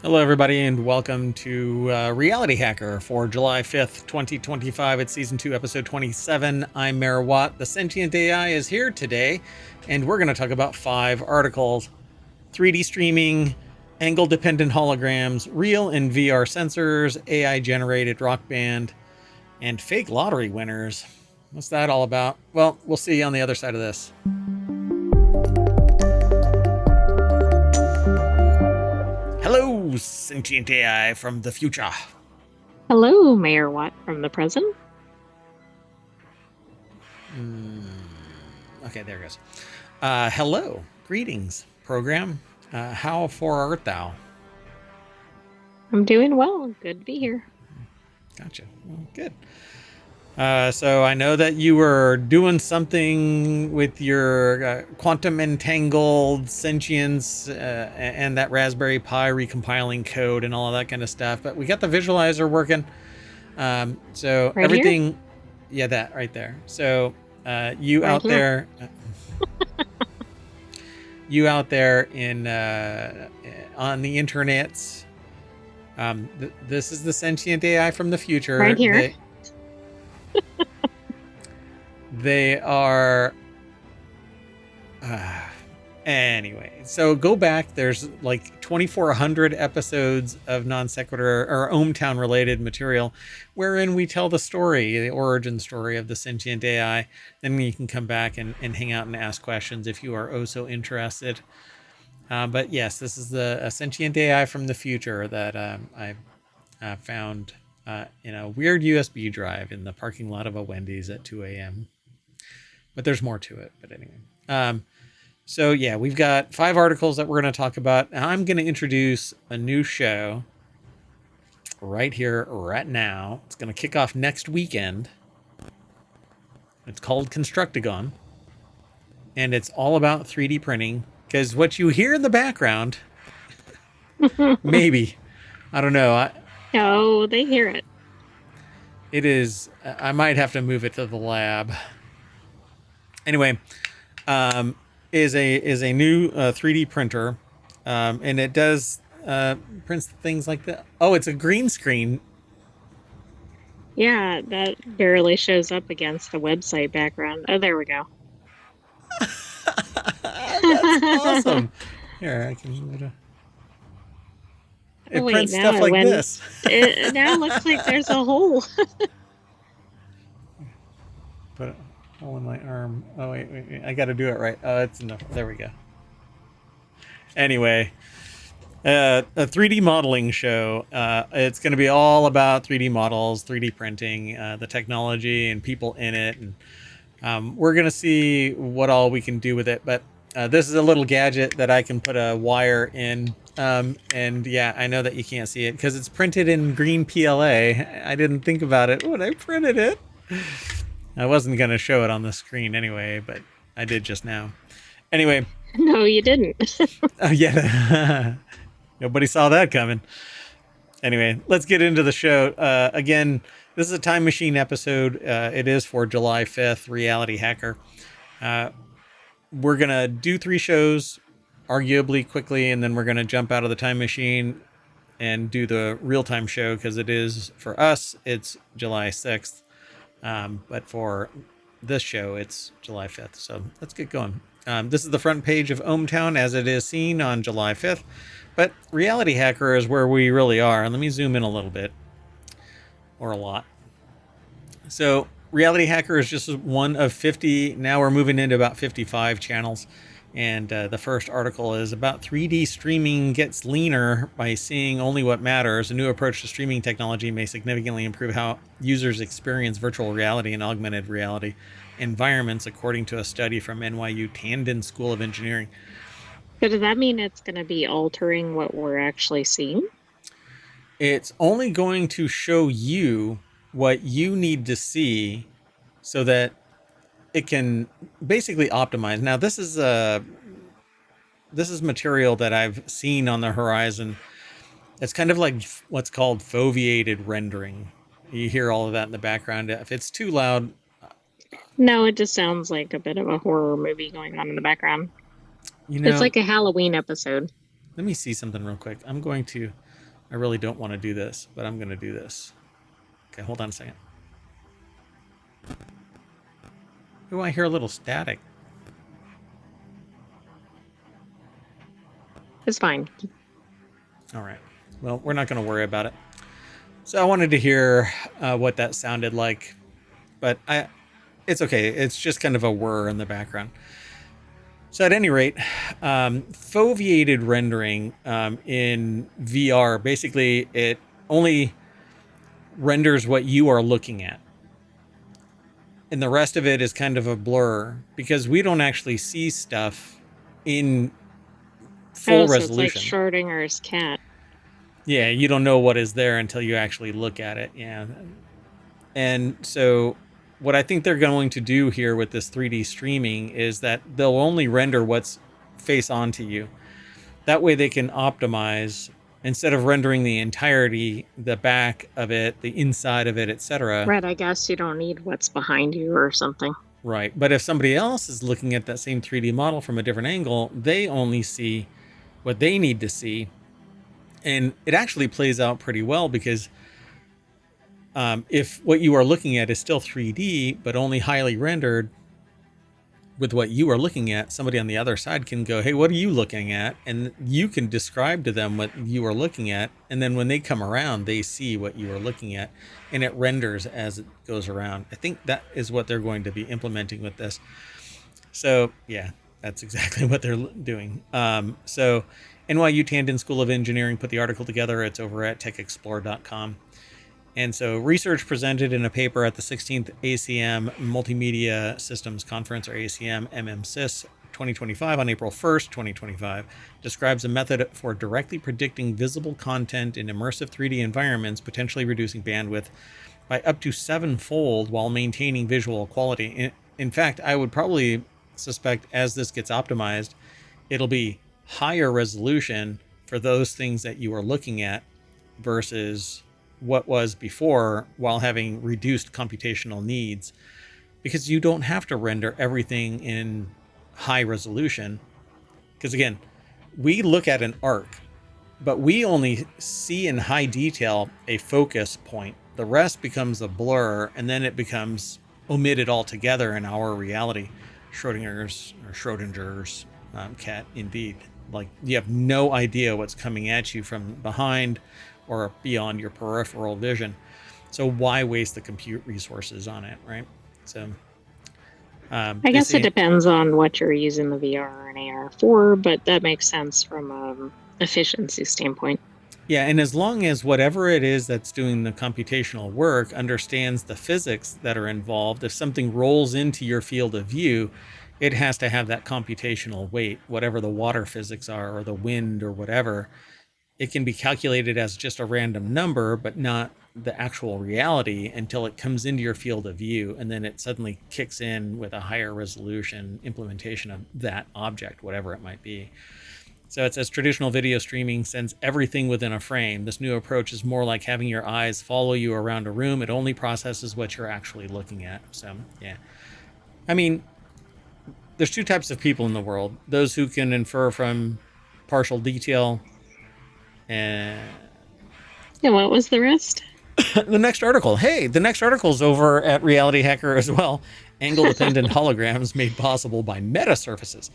Hello, everybody, and welcome to Reality Hacker for July 5th, 2025. It's Season 2, Episode 27. I'm MayorWatt. The Sentient AI is here today, and we're going to talk about 5 articles: 3D streaming, angle-dependent holograms, real and VR sensors, AI-generated rock band, and fake lottery winners. What's that all about? Well, we'll see on the other side of this. Hello, Sentient AI from the future. Hello, MayorWatt from the present. Okay, there it goes. Hello, greetings, program. How far art thou? I'm doing well. Good to be here. Gotcha. Well, good. So I know that you were doing something with your quantum entangled sentience and that Raspberry Pi recompiling code and all of that kind of stuff. But we got the visualizer working. So Right everything, here? yeah, that right there. So you Right out here. there. You out there in on the internets. This is the sentient AI from the future. Right here. They are. Anyway, so go back. There's like 2,400 episodes of Non Sequitur or ohmTown related material, wherein we tell the story, the origin story of the sentient AI. Then you can come back and hang out and ask questions if you are oh so interested. But yes, this is the sentient AI from the future that I found in a weird USB drive in the parking lot of a Wendy's at 2 a.m. But there's more to it. But anyway. So yeah, we've got 5 articles that we're going to talk about. I'm going to introduce a new show right here, right now. It's going to kick off next weekend. It's called Constructagon. And it's all about 3D printing. Because what you hear in the background, maybe, I don't know. Oh, they hear it. It is, I might have to move it to the lab. Anyway, is a new 3D printer, and it does prints things like that. Oh, it's a green screen. Yeah, that barely shows up against the website background. Oh, there we go. That's awesome. Here, I can move it. Oh, It wait, prints now stuff it like went. this. It now looks like there's a hole. Put a hole in my arm. Oh wait, I got to do it right. Oh, it's enough. There we go. Anyway, a 3D modeling show. It's going to be all about 3D models, 3D printing, the technology, and people in it. And we're going to see what all we can do with it. But this is a little gadget that I can put a wire in. And yeah, I know that you can't see it because it's printed in green PLA. I didn't think about it when I printed it. I wasn't going to show it on the screen anyway, but I did just now. Anyway. No, you didn't. Oh, yeah. Nobody saw that coming. Anyway, let's get into the show. Again, this is a time machine episode. It is for July 5th, Reality Hacker. We're going to do 3 shows, arguably quickly, and then we're going to jump out of the time machine and do the real-time show because it is, for us, it's July 6th. But for this show, it's July 5th. So let's get going. This is the front page of ohmTown as it is seen on July 5th. But Reality Hacker is where we really are. And let me zoom in a little bit. Or a lot. So Reality Hacker is just one of 50. Now we're moving into about 55 channels. And the first article is about 3D streaming gets leaner by seeing only what matters. A new approach to streaming technology may significantly improve how users experience virtual reality and augmented reality environments, according to a study from NYU Tandon School of Engineering. So does that mean it's going to be altering what we're actually seeing? It's only going to show you what you need to see so that it can basically optimize. Now, this is material that I've seen on the horizon. It's kind of like what's called foveated rendering. You hear all of that in the background. If it's too loud, No, it just sounds like a bit of a horror movie going on in the background. you It's know, like a Halloween episode. let me see something real quick. I'm going to I really don't want to do this, but I'm going to do this. Okay, hold on a second. Oh, I hear a little static. It's fine. All right. Well, we're not going to worry about it. So I wanted to hear what that sounded like, but it's okay. It's just kind of a whir in the background. So at any rate, foveated rendering in VR, basically it only renders what you are looking at. And the rest of it is kind of a blur because we don't actually see stuff in Oh, full so it's like resolution. Schrodinger's cat. Yeah, you don't know what is there until you actually look at it. Yeah. And so what I think they're going to do here with this 3D streaming is that they'll only render what's face on to you. That way they can optimize instead of rendering the entirety, the back of it, the inside of it, etc. Right, I guess you don't need what's behind you or something. Right. But if somebody else is looking at that same 3D model from a different angle, they only see what they need to see. And it actually plays out pretty well because if what you are looking at is still 3D, but only highly rendered with what you are looking at, somebody on the other side can go, hey, what are you looking at? And you can describe to them what you are looking at. And then when they come around, they see what you are looking at and it renders as it goes around. I think that is what they're going to be implementing with this. So, yeah, that's exactly what they're doing. So, NYU Tandon School of Engineering put the article together. It's over at techexplore.com. And so research presented in a paper at the 16th ACM Multimedia Systems Conference, or ACM MMSys 2025 on April 1st, 2025, describes a method for directly predicting visible content in immersive 3D environments, potentially reducing bandwidth by up to 7-fold while maintaining visual quality. In fact, I would probably suspect as this gets optimized, it'll be higher resolution for those things that you are looking at versus what was before while having reduced computational needs, because you don't have to render everything in high resolution. Because again, we look at an arc, but we only see in high detail a focus point. The rest becomes a blur, and then it becomes omitted altogether in our reality. Schrodinger's cat, indeed. Like, you have no idea what's coming at you from behind or beyond your peripheral vision. So why waste the compute resources on it, right? So I they guess it say, depends on what you're using the VR and AR for, but that makes sense from efficiency standpoint. yeah, and as long as whatever it is that's doing the computational work understands the physics that are involved, if something rolls into your field of view, it has to have that computational weight, whatever the water physics are or the wind or whatever. It can be calculated as just a random number, but not the actual reality until it comes into your field of view, and then it suddenly kicks in with a higher resolution implementation of that object, whatever it might be. So it says traditional video streaming sends everything within a frame. This new approach is more like having your eyes follow you around a room. It only processes what you're actually looking at. So, yeah. I mean, there's two types of people in the world: those who can infer from partial detail. And Yeah, what was the rest? the next article. Hey, the next article is over at Reality Hacker as well. Angle-dependent holograms made possible by metasurfaces.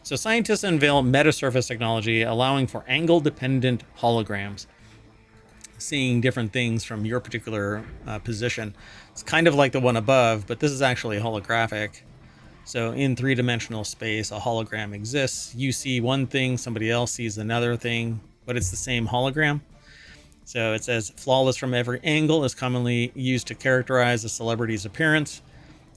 So scientists unveil metasurface technology allowing for angle-dependent holograms, seeing different things from your particular position. It's kind of like the one above, but this is actually holographic. So in three-dimensional space, a hologram exists. You see one thing, somebody else sees another thing, but it's the same hologram. So it says flawless from every angle is commonly used to characterize a celebrity's appearance.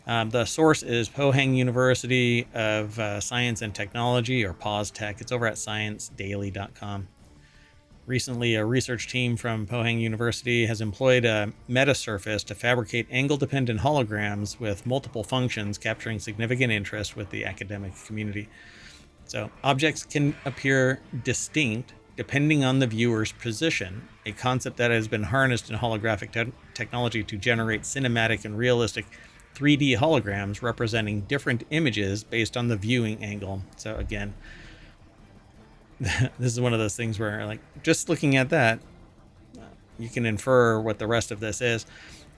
The source is Pohang University of Science and Technology, or POSTech. It's over at sciencedaily.com. Recently, a research team from Pohang University has employed a metasurface to fabricate angle-dependent holograms with multiple functions, capturing significant interest with the academic community. So objects can appear distinct depending on the viewer's position, a concept that has been harnessed in holographic technology to generate cinematic and realistic 3D holograms representing different images based on the viewing angle. So again, this is one of those things where, like, just looking at that, you can infer what the rest of this is.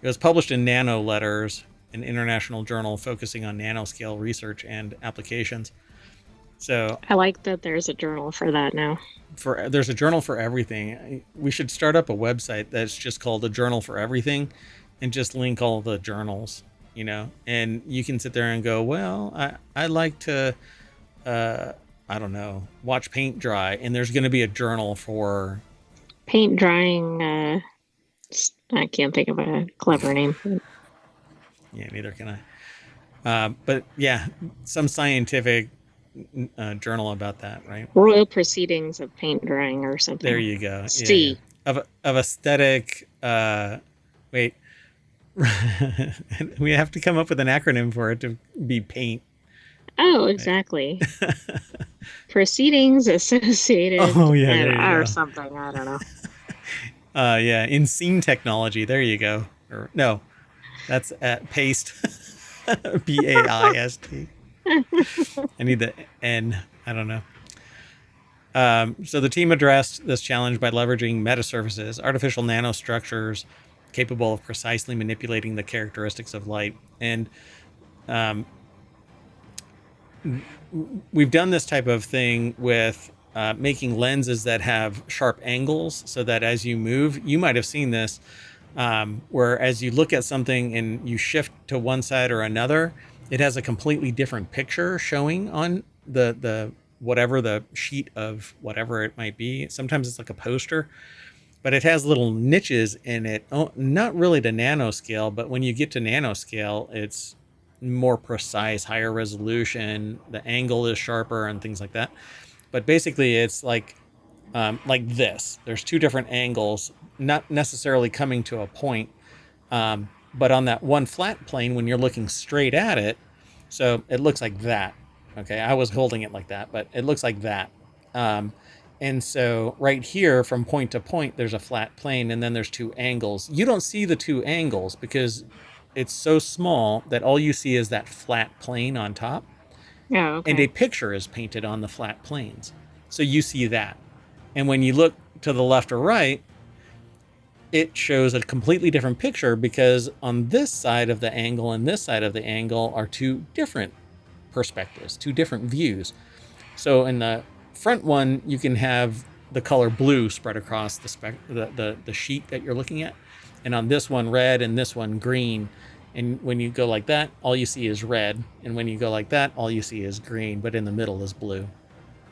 It was published in Nano Letters, an international journal focusing on nanoscale research and applications. So I like that there's a journal for that now. there's a journal for everything. We should start up a website that's just called a journal for everything, and just link all the journals. And you can sit there and go, well, I like to, uh, I don't know, watch paint dry, and there's going to be a journal for. Paint drying, I can't think of a clever name. Yeah, neither can I. But yeah, some scientific journal about that, right? Royal Proceedings of Paint Drying or There something. you go. Yeah, yeah. C. Of aesthetic. Wait, we have to come up with an acronym for it to be paint. Oh, Right? exactly. Proceedings associated Oh yeah, there you or go. something. I don't know. Yeah, in scene technology. There you go. Or no, that's at paste. PAIST. I need the N. I don't know. So the team addressed this challenge by leveraging metasurfaces, artificial nanostructures capable of precisely manipulating the characteristics of light. And we've done this type of thing with making lenses that have sharp angles so that as you move, you might have seen this, where as you look at something and you shift to one side or another, it has a completely different picture showing on the whatever the sheet of whatever it might be. Sometimes it's like a poster, but it has little niches in it. Oh, not really to nanoscale, but when you get to nanoscale, it's more precise, higher resolution. The angle is sharper and things like that. But basically, it's like this. There's two different angles, not necessarily coming to a point, but on that one flat plane, when you're looking straight at it, so it looks like that. Okay, I was holding it like that, but it looks like that. Um, and so right here, from point to point, there's a flat plane, and then there's two angles. You don't see the two angles because it's so small that all you see is that flat plane on top, Oh, and a okay. picture is painted on the flat planes. So you see that. And when you look to the left or right, it shows a completely different picture because on this side of the angle and this side of the angle are two different perspectives, two different views. So in the front one, you can have the color blue spread across the sheet that you're looking at. And on this one, red, and this one, green. And when you go like that, all you see is red. And when you go like that, all you see is green, but in the middle is blue.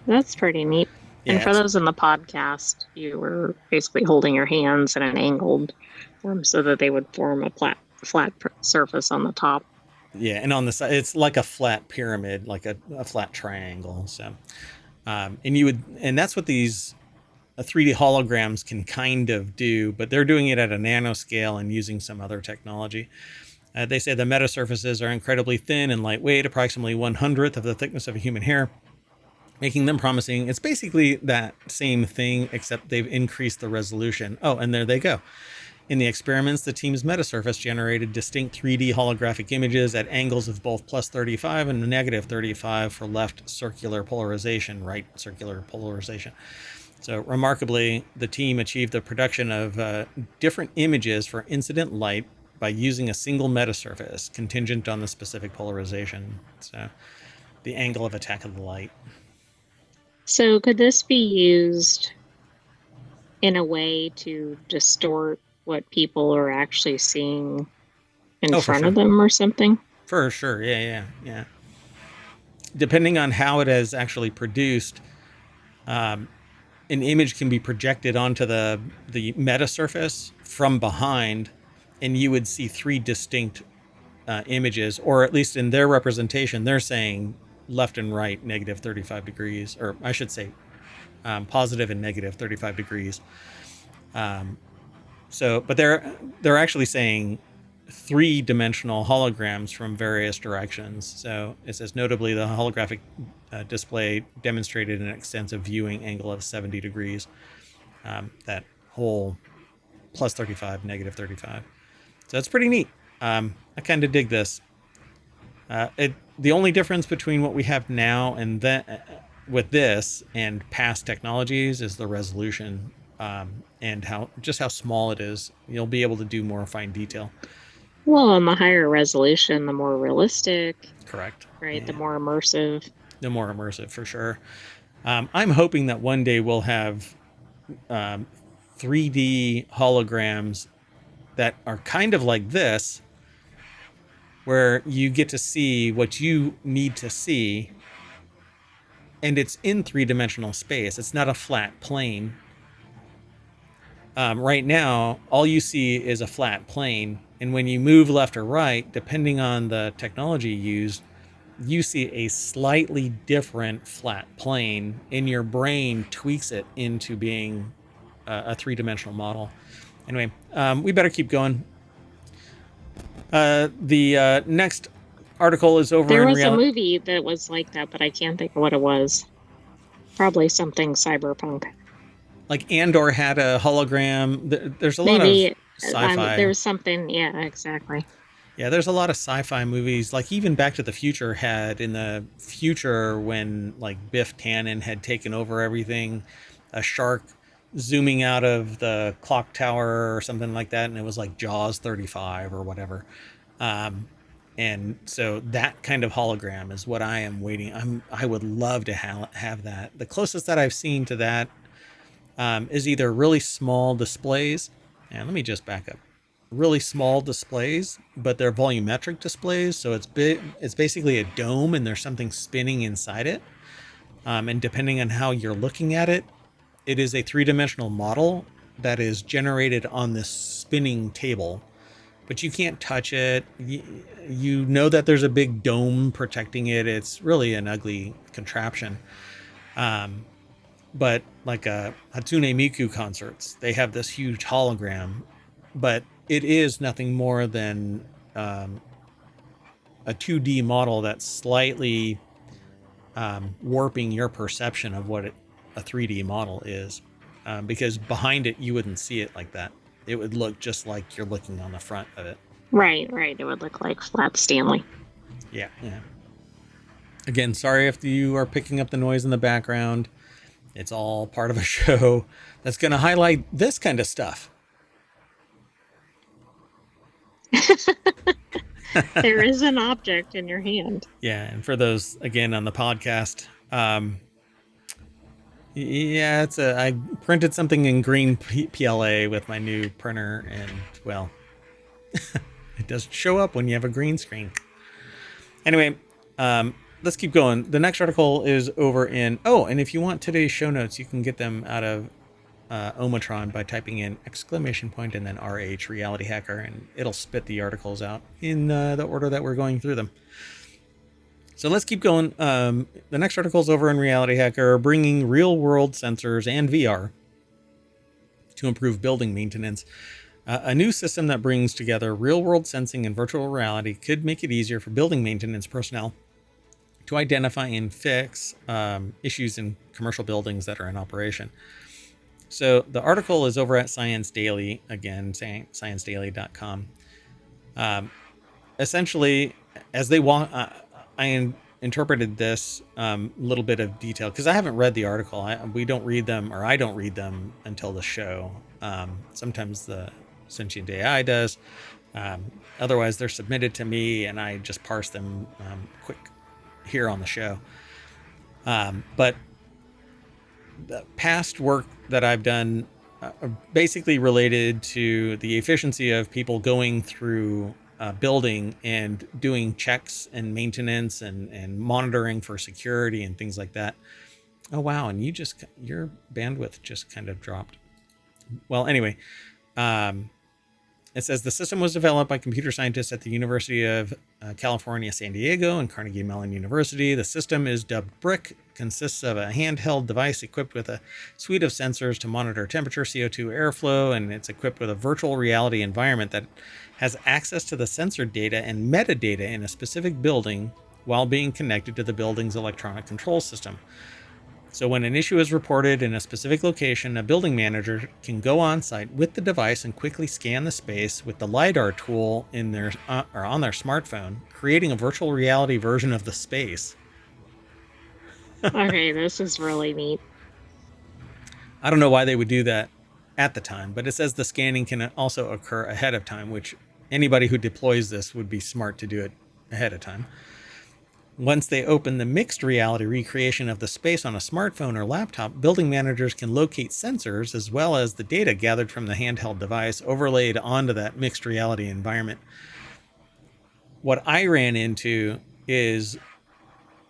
That's pretty neat. And Yeah, for it's those in the podcast, you were basically holding your hands in an angled form so that they would form a flat surface on the top. yeah, and on the side, it's like a flat pyramid, like a flat triangle. So, and you would, and that's what these 3D holograms can kind of do, but they're doing it at a nanoscale and using some other technology. They say the metasurfaces are incredibly thin and lightweight, approximately 1/100th of the thickness of a human hair, making them promising. It's basically that same thing, except they've increased the resolution. Oh, and there they go. In the experiments, the team's metasurface generated distinct 3D holographic images at angles of both plus 35 and negative 35 for left circular polarization, right circular polarization. So, remarkably, the team achieved the production of different images for incident light by using a single metasurface contingent on the specific polarization. So, the angle of attack of the light. So, could this be used in a way to distort what people are actually seeing in Oh, for front of sure. them or something? For sure. Yeah, yeah, yeah. Depending on how it is actually produced, an image can be projected onto the meta surface from behind, and you would see three distinct images, or at least in their representation, they're saying left and right negative 35 degrees, or I should say positive and negative 35 degrees. So, but they're actually saying three-dimensional holograms from various directions. So it says notably the holographic display demonstrated an extensive viewing angle of 70 degrees. That whole plus 35, negative 35. So it's pretty neat. I kind of dig this. The only difference between what we have now and then with this and past technologies is the resolution. and how small it is. You'll be able to do more fine detail. Well, and the higher resolution, the more realistic, Correct. right? The Yeah. more immersive. The more immersive for sure. I'm hoping that one day we'll have 3D holograms that are kind of like this, where you get to see what you need to see, and it's in 3-dimensional space. It's not a flat plane. Right now, all you see is a flat plane, and when you move left or right, depending on the technology used, you see a slightly different flat plane, and your brain tweaks it into being a 3-dimensional model. Anyway, we better keep going. The next article is over There in was a reality. movie that was like that, but I can't think of what it was. Probably something cyberpunk. Like Andor had a hologram. There's a lot of Maybe there sci-fi. was something. Yeah, exactly. Yeah, there's a lot of sci-fi movies. Like even Back to the Future had, in the future when like Biff Tannen had taken over everything, a shark zooming out of the clock tower or something like that, and it was like Jaws 35 or whatever. Um, and so that kind of hologram is what I am waiting. I would love to have that. The closest that I've seen to that is either really small displays. And let me just back up. Really small displays, but they're volumetric displays. So it's big. It's basically a dome, and there's something spinning inside it. And depending on how you're looking at it, it is a 3-dimensional model that is generated on this spinning table. But you can't touch it. You know that there's a big dome protecting it. It's really an ugly contraption. But like Hatsune Miku concerts, they have this huge hologram, but it is nothing more than a 2D model that's slightly warping your perception of what a 3D model is. Because behind it, you wouldn't see it like that. It would look just like you're looking on the front of it. Right, right. It would look like Flat Stanley. Yeah, yeah. Again, sorry if you are picking up the noise in the background. It's all part of a show that's going to highlight this kind of stuff. There is an object in your hand. Yeah, and for those again on the podcast, yeah, I printed something in green PLA with my new printer, and well, it doesn't show up when you have a green screen. Anyway, let's keep going. The next article is over in and if you want today's show notes, you can get them out of ohmTown by typing in ! and then RH Reality Hacker, and it'll spit the articles out in the order that we're going through them. So let's keep going. The next article is over in Reality Hacker, bringing real-world sensors and VR to improve building maintenance. A new system that brings together real-world sensing and virtual reality could make it easier for building maintenance personnel to identify and fix issues in commercial buildings that are in operation. So the article is over at Science Daily, again, sciencedaily.com. Essentially, as they want, I interpreted this little bit of detail because I haven't read the article. We don't read them, or I don't read them until the show. Sometimes the Sentient AI does. Otherwise, they're submitted to me, and I just parse them quick here on the show. But the past work that I've done basically related to the efficiency of people going through a building and doing checks and maintenance and monitoring for security and things like that. Oh, wow. And your bandwidth just kind of dropped. Well, anyway, it says the system was developed by computer scientists at the University of California, San Diego, and Carnegie Mellon University. The system is dubbed BRIC, consists of a handheld device equipped with a suite of sensors to monitor temperature, CO2, airflow, and it's equipped with a virtual reality environment that has access to the sensor data and metadata in a specific building while being connected to the building's electronic control system. So when an issue is reported in a specific location, a building manager can go on site with the device and quickly scan the space with the LiDAR tool in their or on their smartphone, creating a virtual reality version of the space. Okay, this is really neat. I don't know why they would do that. at the time, but it says the scanning can also occur ahead of time, which anybody who deploys this would be smart to do it ahead of time. Once they open the mixed reality recreation of the space on a smartphone or laptop, building managers can locate sensors as well as the data gathered from the handheld device overlaid onto that mixed reality environment. What I ran into is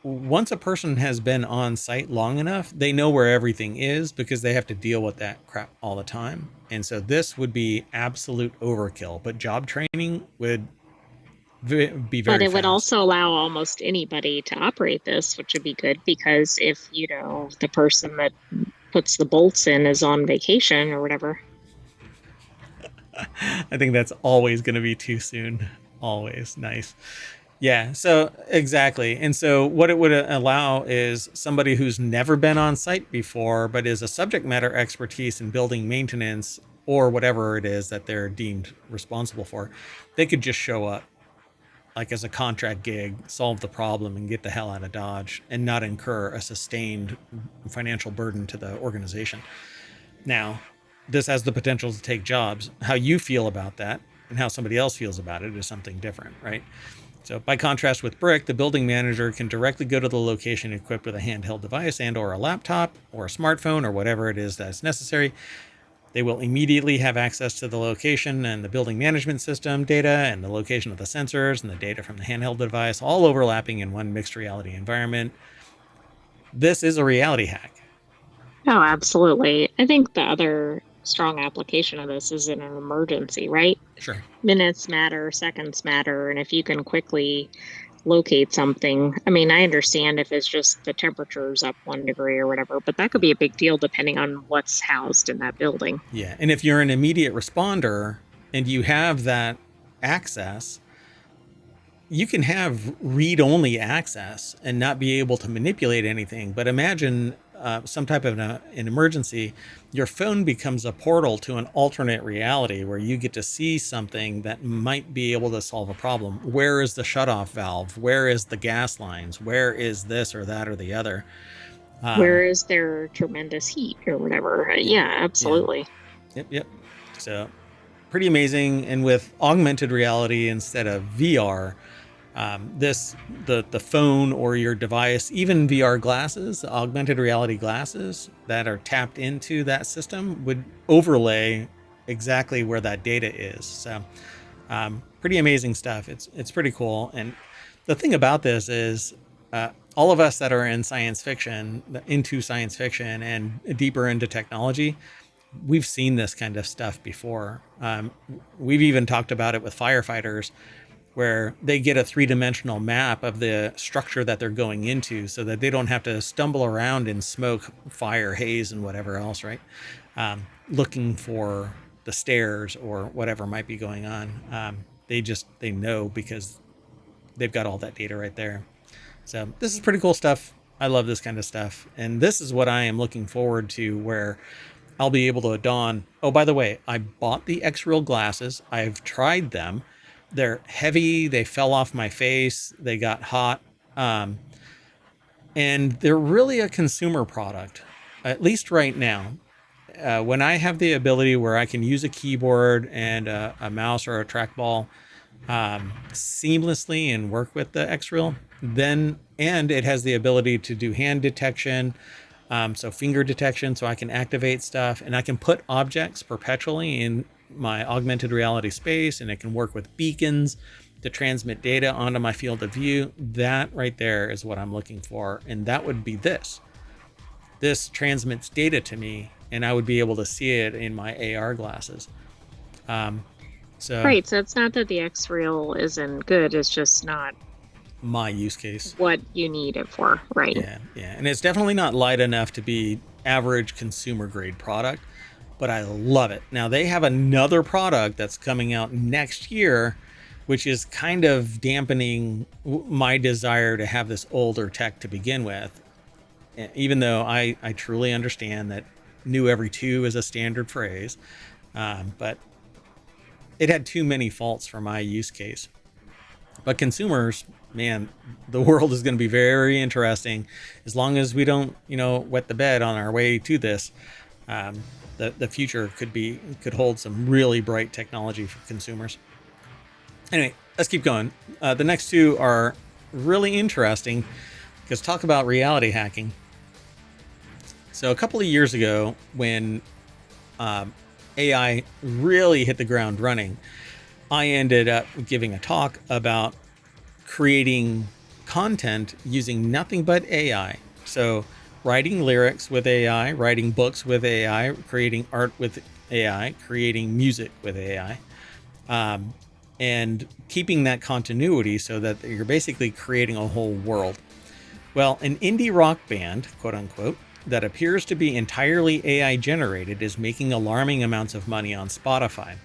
once a person has been on site long enough, they know where everything is because they have to deal with that crap all the time. And so this would be absolute overkill, but job training would be But very it would fast. also allow almost anybody to operate this, which would be good because if, the person that puts the bolts in is on vacation or whatever. I think that's always going to be too soon. Always. Nice. Yeah, so exactly. And so what it would allow is somebody who's never been on site before, but is a subject matter expertise in building maintenance or whatever it is that they're deemed responsible for, they could just show up like as a contract gig, solve the problem and get the hell out of Dodge and not incur a sustained financial burden to the organization. Now, this has the potential to take jobs. How you feel about that and how somebody else feels about it is something different, right? So by contrast with Brick, the building manager can directly go to the location equipped with a handheld device and or a laptop or a smartphone or whatever it is that's necessary. They will immediately have access to the location and the building management system data and the location of the sensors and the data from the handheld device, all overlapping in one mixed reality environment. This is a reality hack. Oh, absolutely. I think the other strong application of this is in an emergency, right? Sure. Minutes matter, seconds matter, and if you can quickly locate something, I mean, I understand if it's just the temperature's up 1 degree or whatever, but that could be a big deal depending on what's housed in that building. Yeah. And if you're an immediate responder and you have that access, you can have read only access and not be able to manipulate anything. But imagine some type of an emergency, your phone becomes a portal to an alternate reality where you get to see something that might be able to solve a problem. Where is the shutoff valve? Where is the gas lines? Where is this or that or the other? Um, Where is there tremendous heat or whatever? yeah, Yeah, yeah, absolutely. yep. So pretty amazing. And with augmented reality instead of VR, this the phone or your device, even VR glasses, augmented reality glasses that are tapped into that system would overlay exactly where that data is. So pretty amazing stuff. It's pretty cool. And the thing about this is all of us that are in science fiction, into science fiction and deeper into technology, we've seen this kind of stuff before. We've even talked about it with firefighters where they get a three-dimensional map of the structure that they're going into so that they don't have to stumble around in smoke, fire, haze, and whatever else, right? Looking for the stairs or whatever might be going on. They know because they've got all that data right there. So this is pretty cool stuff. I love this kind of stuff. And this is what I am looking forward to, where I'll be able to don. Oh, by the way, I bought the X-Real glasses. I've tried them. They're heavy. They fell off my face. They got hot. Um, and they're really a consumer product, at least right now. When I have the ability where I can use a keyboard and a mouse or a trackball seamlessly and work with the X-Real, then, and it has the ability to do hand detection, so finger detection, so I can activate stuff and I can put objects perpetually in my augmented reality space, and it can work with beacons to transmit data onto my field of view. That right there is what I'm looking for, and that would be this. This transmits data to me, and I would be able to see it in my AR glasses. So Right. So it's not that the X Real isn't good, it's just not my use case. what you need it for. Right. Yeah. And it's definitely not light enough to be average consumer grade product, but I love it. Now they have another product that's coming out next year, which is kind of dampening my desire to have this older tech to begin with. Even though I truly understand that new every two is a standard phrase, but it had too many faults for my use case. But consumers, man, the world is going to be very interesting as long as we don't, wet the bed on our way to this. The future could hold some really bright technology for consumers. Anyway, let's keep going. The next two are really interesting because talk about reality hacking. So a couple of years ago, when AI really hit the ground running, I ended up giving a talk about creating content using nothing but AI. So writing lyrics with AI, writing books with AI, creating art with AI, creating music with AI, and keeping that continuity so that you're basically creating a whole world. Well, an indie rock band, quote unquote, that appears to be entirely AI generated is making alarming amounts of money on Spotify.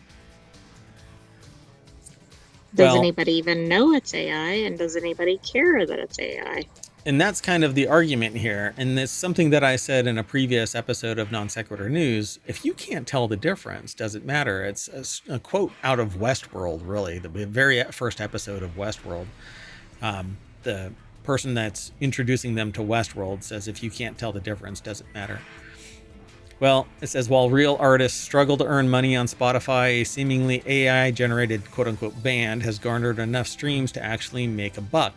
Does Well, anybody even know it's AI, and does anybody care that it's AI? and that's kind of the argument here. And it's something that I said in a previous episode of Non Sequitur News. If you can't tell the difference, does it matter? It's a quote out of Westworld, really, the very first episode of Westworld. The person that's introducing them to Westworld says, if you can't tell the difference, does it matter? Well, it says, while real artists struggle to earn money on Spotify, a seemingly AI generated quote unquote band has garnered enough streams to actually make a buck.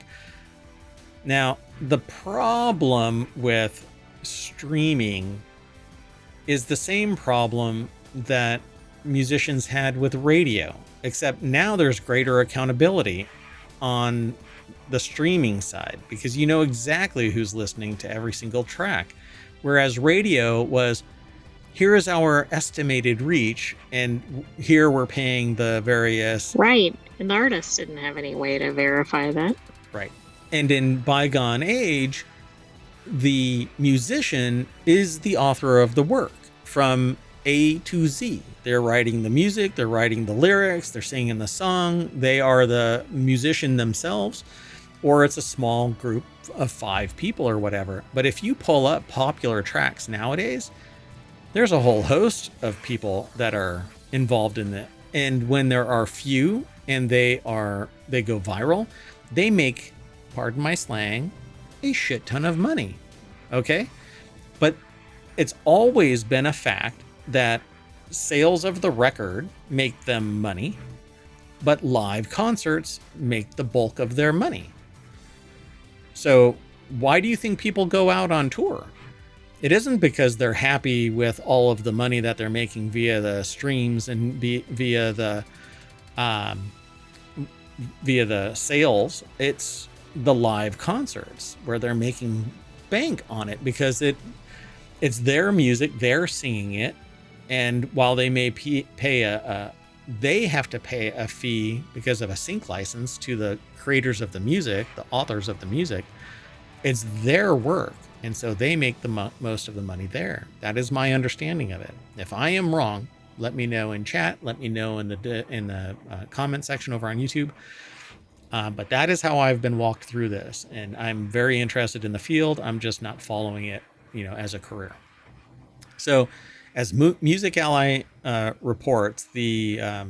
Now, the problem with streaming is the same problem that musicians had with radio, except now there's greater accountability on the streaming side because you know exactly who's listening to every single track. Whereas radio was, here is our estimated reach, and here we're paying the various. Right. And the artist didn't have any way to verify that. Right. And in bygone age, the musician is the author of the work from A to Z. They're writing the music, they're writing the lyrics, they're singing the song, they are the musician themselves, or it's a small group of 5 people or whatever. But if you pull up popular tracks nowadays, there's a whole host of people that are involved in it. And when there are few and they go viral, they make, pardon my slang, a shit ton of money. Okay? But it's always been a fact that sales of the record make them money, but live concerts make the bulk of their money. So why do you think people go out on tour? It isn't because they're happy with all of the money that they're making via the streams and via the sales. It's the live concerts where they're making bank on it because it's their music, they're singing it, and while they may they have to pay a fee because of a sync license to the creators of the music, the authors of the music. It's their work, and so they make the most of the money there. That is my understanding of it. If I am wrong, let me know in chat. Let me know in the comment section over on YouTube. But that is how I've been walked through this, and I'm very interested in the field. I'm just not following it, as a career. So, as Music Ally reports, the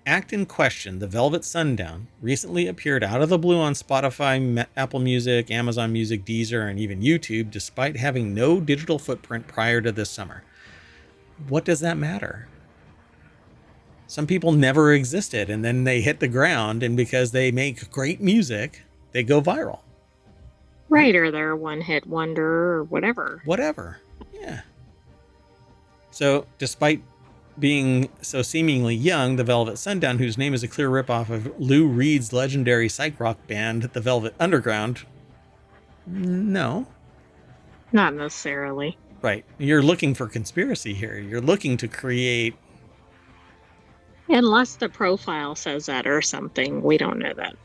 act in question, The Velvet Sundown, recently appeared out of the blue on Spotify, Apple Music, Amazon Music, Deezer, and even YouTube, despite having no digital footprint prior to this summer. What does that matter? Some people never existed, and then they hit the ground, and because they make great music, they go viral. Right, or they're a one-hit wonder or whatever. Whatever. Yeah. So, despite being so seemingly young, the Velvet Sundown, whose name is a clear ripoff of Lou Reed's legendary psych rock band, The Velvet Underground, no. Not necessarily. Right. You're looking for conspiracy here. You're looking to create. Unless the profile says that or something. We don't know that.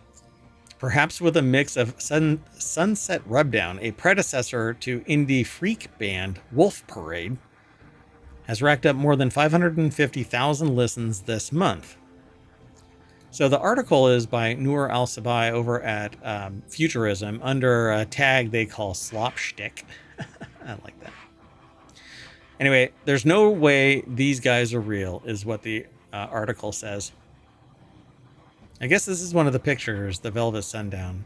Perhaps with a mix of Sunset Rubdown, a predecessor to indie freak band Wolf Parade, has racked up more than 550,000 listens this month. So the article is by Noor Al-Sabai over at Futurism under a tag they call Slopstick. I like that. Anyway, there's no way these guys are real, is what the article says. I guess this is one of the pictures, the Velvet Sundown.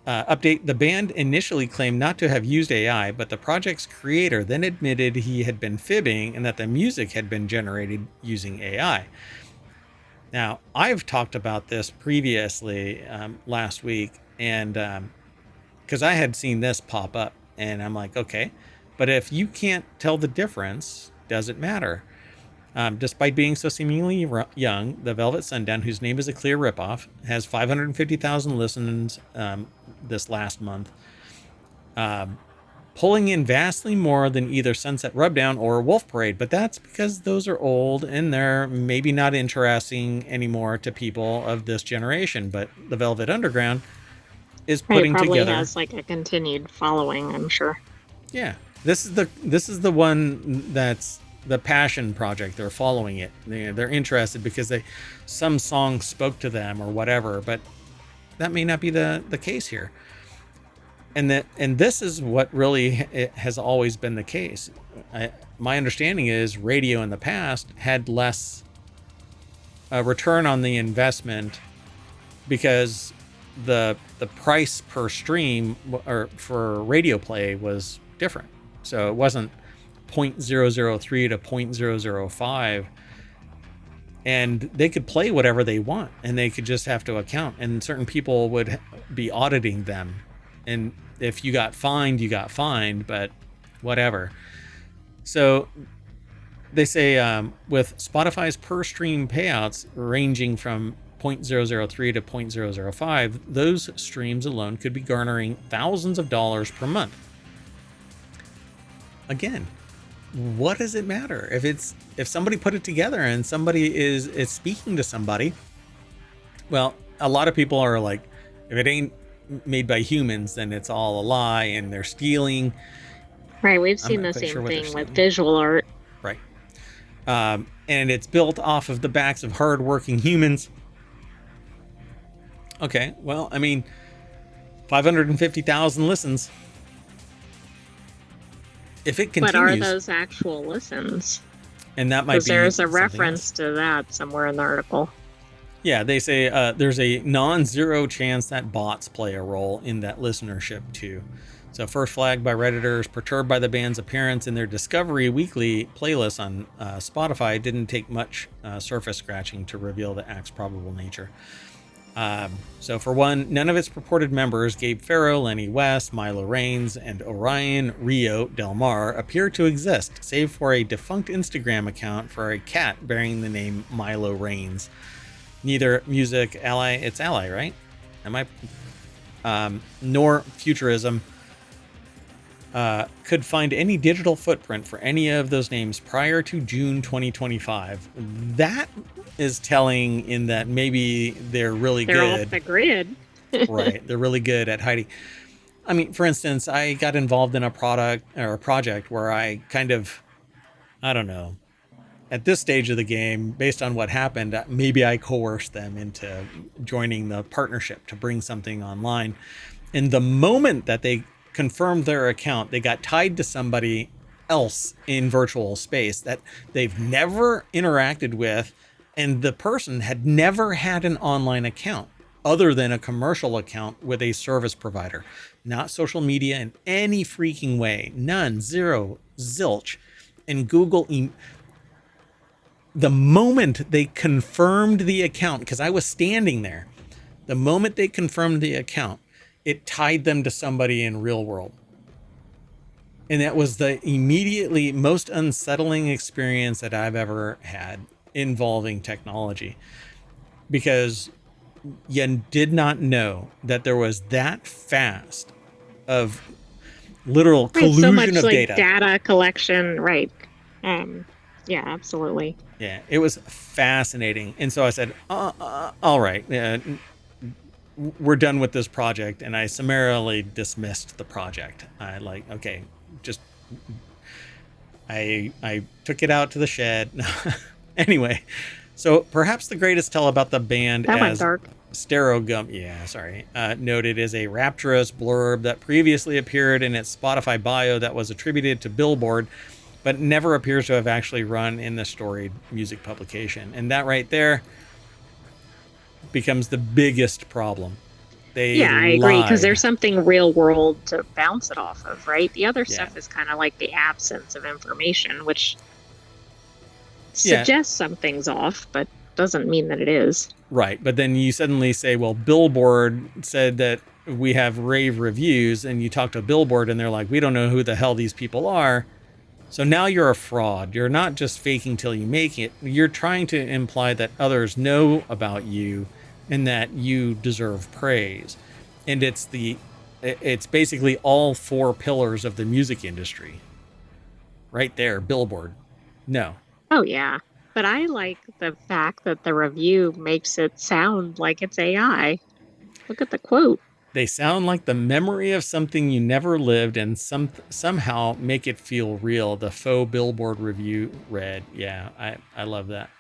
Update: the band initially claimed not to have used AI, but the project's creator then admitted he had been fibbing and that the music had been generated using AI. Now, I've talked about this previously last week, and because I had seen this pop up, and I'm like, okay, but if you can't tell the difference, does it matter? Despite being so seemingly young, the Velvet Sundown, whose name is a clear ripoff, has 550,000 listens this last month, pulling in vastly more than either Sunset Rubdown or Wolf Parade. But that's because those are old and they're maybe not interesting anymore to people of this generation. But the Velvet Underground is Right, it putting probably together. has like a continued following, I'm sure. Yeah, this is the one that's the passion project. They're following it. They're interested because some song spoke to them or whatever. But that may not be the case here. And this is what really has always been the case. My understanding is radio in the past had less return on the investment because the price per stream or for radio play was different. So it wasn't 0.003 to 0.005, and they could play whatever they want, and they could just have to account, and certain people would be auditing them, and if you got fined, you got fined, but whatever. So they say with Spotify's per stream payouts ranging from 0.003 to 0.005, those streams alone could be garnering thousands of dollars per month. Again, what does it matter if somebody put it together and somebody is speaking to somebody? Well, a lot of people are like, if it ain't made by humans, then it's all a lie and they're stealing. Right, we've I'm seen not the quite same sure what they're thing with stealing. visual art. Right. And it's built off of the backs of hardworking humans. Okay, well, I mean, 550,000 listens. If it continues, But are those actual listens? and that might Because be there's a something reference else. to that somewhere in the article. Yeah, they say there's a non-zero chance that bots play a role in that listenership too. So first flagged by Redditors, perturbed by the band's appearance in their Discovery Weekly playlist on Spotify, didn't take much surface scratching to reveal the act's probable nature. So for one, none of its purported members, Gabe Farrow, Lenny West, Milo Raines, and Orion Rio Del Mar, appear to exist, save for a defunct Instagram account for a cat bearing the name Milo Raines. Neither Music Ally, it's Ally, right? Nor Futurism could find any digital footprint for any of those names prior to June 2025. That is telling in that maybe they're really They're good. off the grid. Right. They're really good at hiding. I mean, for instance, I got involved in a project where I kind of, I don't know, at this stage of the game, based on what happened, maybe I coerced them into joining the partnership to bring something online. And the moment that they confirmed their account, they got tied to somebody else in virtual space that they've never interacted with. And the person had never had an online account other than a commercial account with a service provider, not social media in any freaking way. None, zero, zilch. And Google, the moment they confirmed the account, because I was standing there, the moment they confirmed the account, it tied them to somebody in real world. And that was the immediately most unsettling experience that I've ever had involving technology, because you did not know that there was that fast of literal collusion so much of like data collection, right? Yeah, absolutely. Yeah, it was fascinating. And so I said, all right, we're done with this project. And I summarily dismissed the project. Okay, just, I took it out to the shed. Anyway, so perhaps the greatest tell about the band That went as dark. Sterogum, noted is a rapturous blurb that previously appeared in its Spotify bio that was attributed to Billboard, but never appears to have actually run in the storied music publication. And that right there becomes the biggest problem. They Yeah, I agree, because lied. there's something real world to bounce it off of, right? The other Yeah. stuff is kind of like the absence of information, which Yeah. suggests something's off, but doesn't mean that it is. Right. But then you suddenly say, well, Billboard said that we have rave reviews, and you talk to Billboard and they're like, we don't know who the hell these people are. So now you're a fraud. You're not just faking till you make it. You're trying to imply that others know about you and that you deserve praise. And it's basically all four pillars of the music industry. Right there, Billboard. No. Oh, yeah. But I like the fact that the review makes it sound like it's AI. Look at the quote. They sound like the memory of something you never lived and somehow make it feel real. The faux Billboard review read. Yeah, I love that.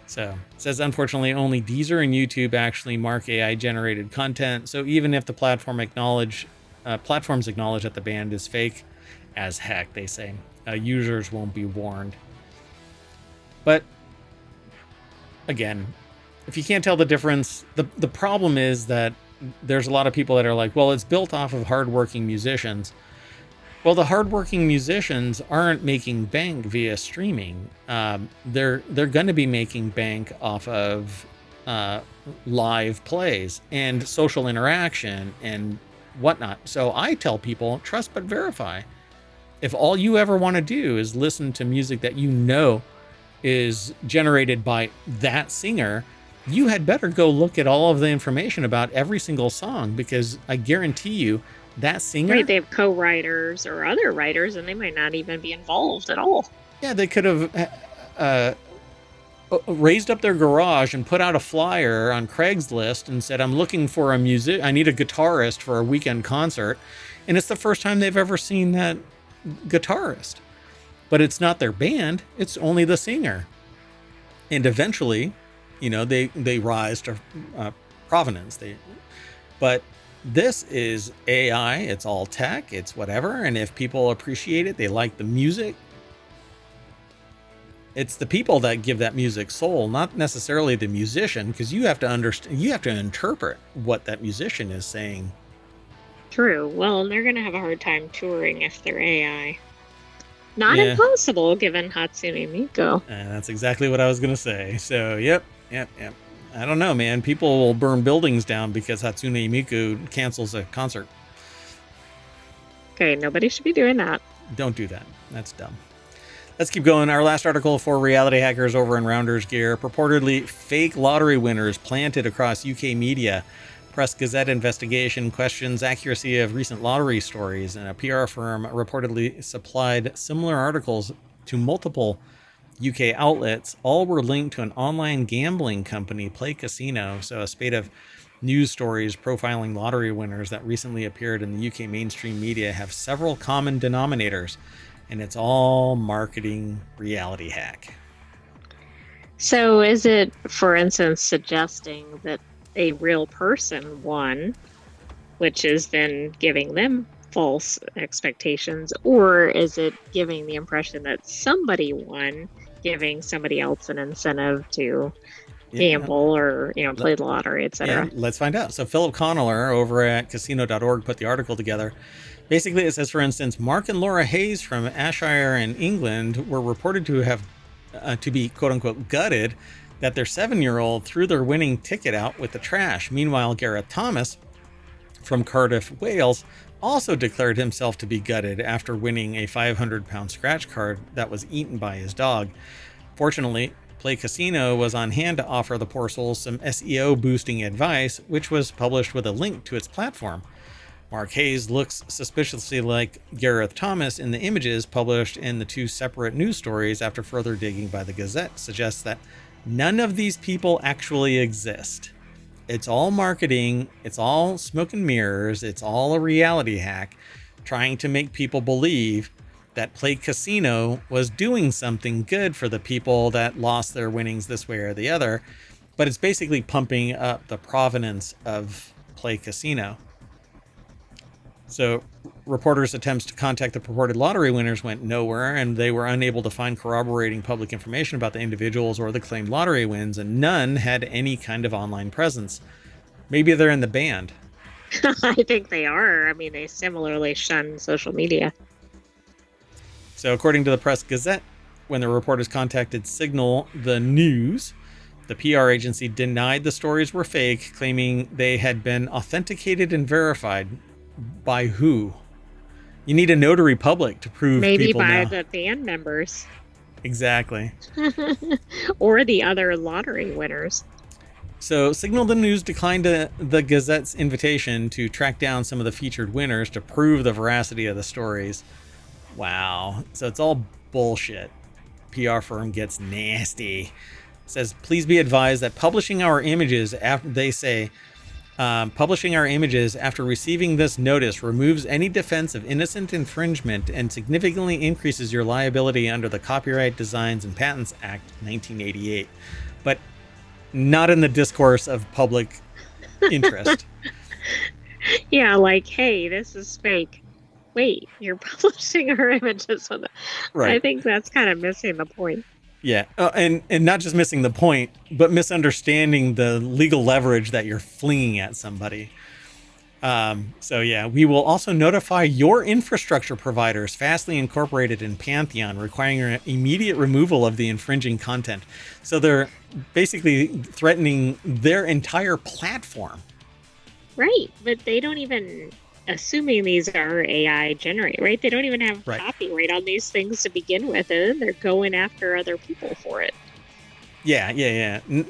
So it says, unfortunately, only Deezer and YouTube actually mark AI generated content. So even if the platforms acknowledge that the band is fake as heck, they say, users won't be warned. But again, if you can't tell the difference, the problem is that there's a lot of people that are like, well, it's built off of hardworking musicians. Well, the hardworking musicians aren't making bank via streaming. They're going to be making bank off of live plays and social interaction and whatnot. So I tell people, trust but verify. If all you ever want to do is listen to music that you know is generated by that singer, you had better go look at all of the information about every single song, because I guarantee you that singer. Right, they have co-writers or other writers, and they might not even be involved at all. Yeah, they could have raised up their garage and put out a flyer on Craigslist and said, I'm looking for a I need a guitarist for a weekend concert. And it's the first time they've ever seen that guitarist. But it's not their band, it's only the singer. And eventually, they rise to provenance. But this is AI, it's all tech, it's whatever. And if people appreciate it, they like the music, it's the people that give that music soul, not necessarily the musician, because you have to understand, you have to interpret what that musician is saying. True. Well, they're going to have a hard time touring if they're AI. Not impossible, given Hatsune Miku. And that's exactly what I was going to say. So, yep. I don't know, man. People will burn buildings down because Hatsune Miku cancels a concert. Okay, nobody should be doing that. Don't do that. That's dumb. Let's keep going. Our last article for Reality Hackers over in Rounders Gear. Purportedly fake lottery winners planted across UK media. Press Gazette investigation questions accuracy of recent lottery stories, and a PR firm reportedly supplied similar articles to multiple UK outlets. All were linked to an online gambling company, Play Casino. So a spate of news stories profiling lottery winners that recently appeared in the UK mainstream media have several common denominators, and it's all marketing reality hack. So is it, for instance, suggesting that a real person won, which is then giving them false expectations, or is it giving the impression that somebody won, giving somebody else an incentive to gamble or play the lottery, etc.? Yeah, let's find out. So Philip Connoller over at casino.org put the article together. Basically, it says, for instance, Mark and Laura Hayes from Ayrshire in England were reported to have to be quote unquote gutted that their 7-year-old threw their winning ticket out with the trash. Meanwhile, Gareth Thomas from Cardiff, Wales, also declared himself to be gutted after winning a £500 scratch card that was eaten by his dog. Fortunately, Play Casino was on hand to offer the poor souls some SEO boosting advice, which was published with a link to its platform. Mark Hayes looks suspiciously like Gareth Thomas in the images published in the two separate news stories after further digging by the Gazette suggests that none of these people actually exist. It's all marketing, it's all smoke and mirrors, it's all a reality hack trying to make people believe that Play Casino was doing something good for the people that lost their winnings this way or the other, but it's basically pumping up the provenance of Play Casino. So reporters' attempts to contact the purported lottery winners went nowhere, and they were unable to find corroborating public information about the individuals or the claimed lottery wins, and none had any kind of online presence. Maybe they're in the band. I think they are. I mean, they similarly shun social media. So, according to the Press Gazette, when the reporters contacted Signal the News, the PR agency denied the stories were fake, claiming they had been authenticated and verified. By who? You need a notary public to prove Maybe people by now. the band members Exactly. or the other lottery winners. So, Signal the News declined the Gazette's invitation to track down some of the featured winners to prove the veracity of the stories. Wow. So, it's all bullshit. PR firm gets nasty. It says, please be advised that publishing our images after they say, publishing our images after receiving this notice removes any defense of innocent infringement and significantly increases your liability under the Copyright Designs and Patents Act 1988. But not in the discourse of public interest. Yeah, like, hey, this is fake. Wait, you're publishing our images with it. I Right. think that's kind of missing the point. Yeah. And not just missing the point, but misunderstanding the legal leverage that you're flinging at somebody. So yeah, we will also notify your infrastructure providers, Fastly Incorporated and Pantheon, requiring your immediate removal of the infringing content. So they're basically threatening their entire platform. Right, but they don't even, assuming these are AI generated, right? They don't even have Right. copyright on these things to begin with, and then they're going after other people for it. Yeah. I mean,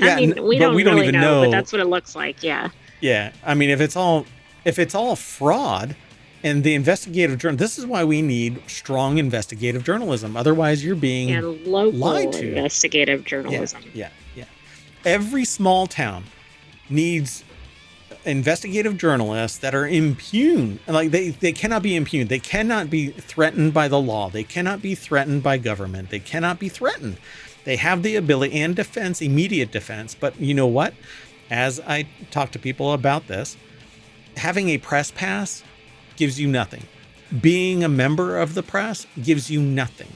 we But don't we don't really even know, know. but that's what it looks like. Yeah. Yeah. I mean, if it's all fraud and the investigative journal, this is why we need strong investigative journalism. Otherwise, you're being And local lied to. investigative journalism. Yeah. Every small town needs investigative journalists that are impugned. Like they cannot be impugned. They cannot be threatened by the law. They cannot be threatened by government. They cannot be threatened. They have the ability and defense, immediate defense. But you know what? As I talk to people about this, having a press pass gives you nothing. Being a member of the press gives you nothing.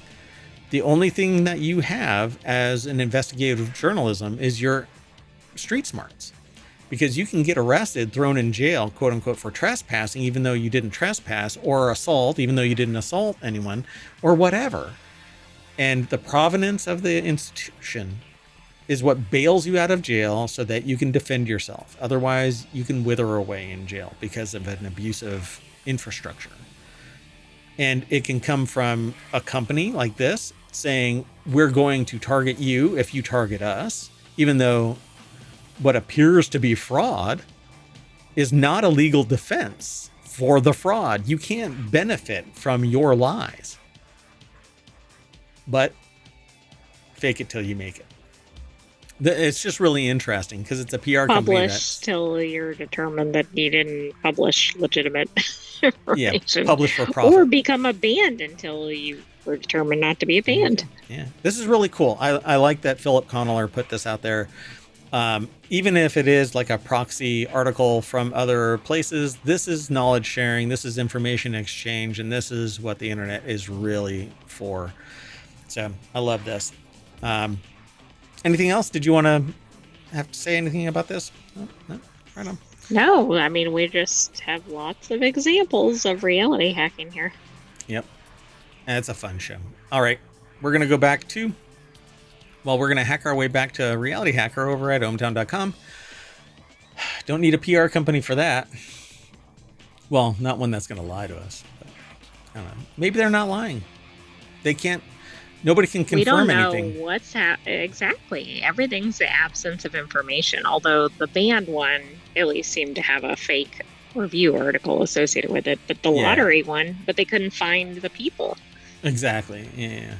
The only thing that you have as an investigative journalism is your street smarts, because you can get arrested, thrown in jail, quote unquote, for trespassing, even though you didn't trespass, or assault, even though you didn't assault anyone, or whatever. And the provenance of the institution is what bails you out of jail so that you can defend yourself. Otherwise, you can wither away in jail because of an abusive infrastructure. And it can come from a company like this saying, we're going to target you if you target us, even though what appears to be fraud is not a legal defense for the fraud. You can't benefit from your lies. But fake it till you make it. It's just really interesting because it's a PR company Publish till you're determined that you didn't publish legitimate information. Publish for profit. Or become a band until you were determined not to be a band. Yeah. This is really cool. I like that Philip Connolly put this out there. Even if it is like a proxy article from other places, this is knowledge sharing, this is information exchange, and this is what the internet is really for. So I love this. Anything else? Did you want to have to say anything about this? No? Right on. No, I mean, we just have lots of examples of reality hacking here. Yep. And it's a fun show. All right. We're going to go back to, we're going to hack our way back to RealityHacker over at ohmTown.com. Don't need a PR company for that. Well, not one that's going to lie to us. But, I don't know. Maybe they're not lying. They can't. Nobody can confirm anything. We don't know what's exactly. Everything's the absence of information. Although the band one at least seemed to have a fake review article associated with it, but the lottery one, but they couldn't find the people. Exactly. Yeah.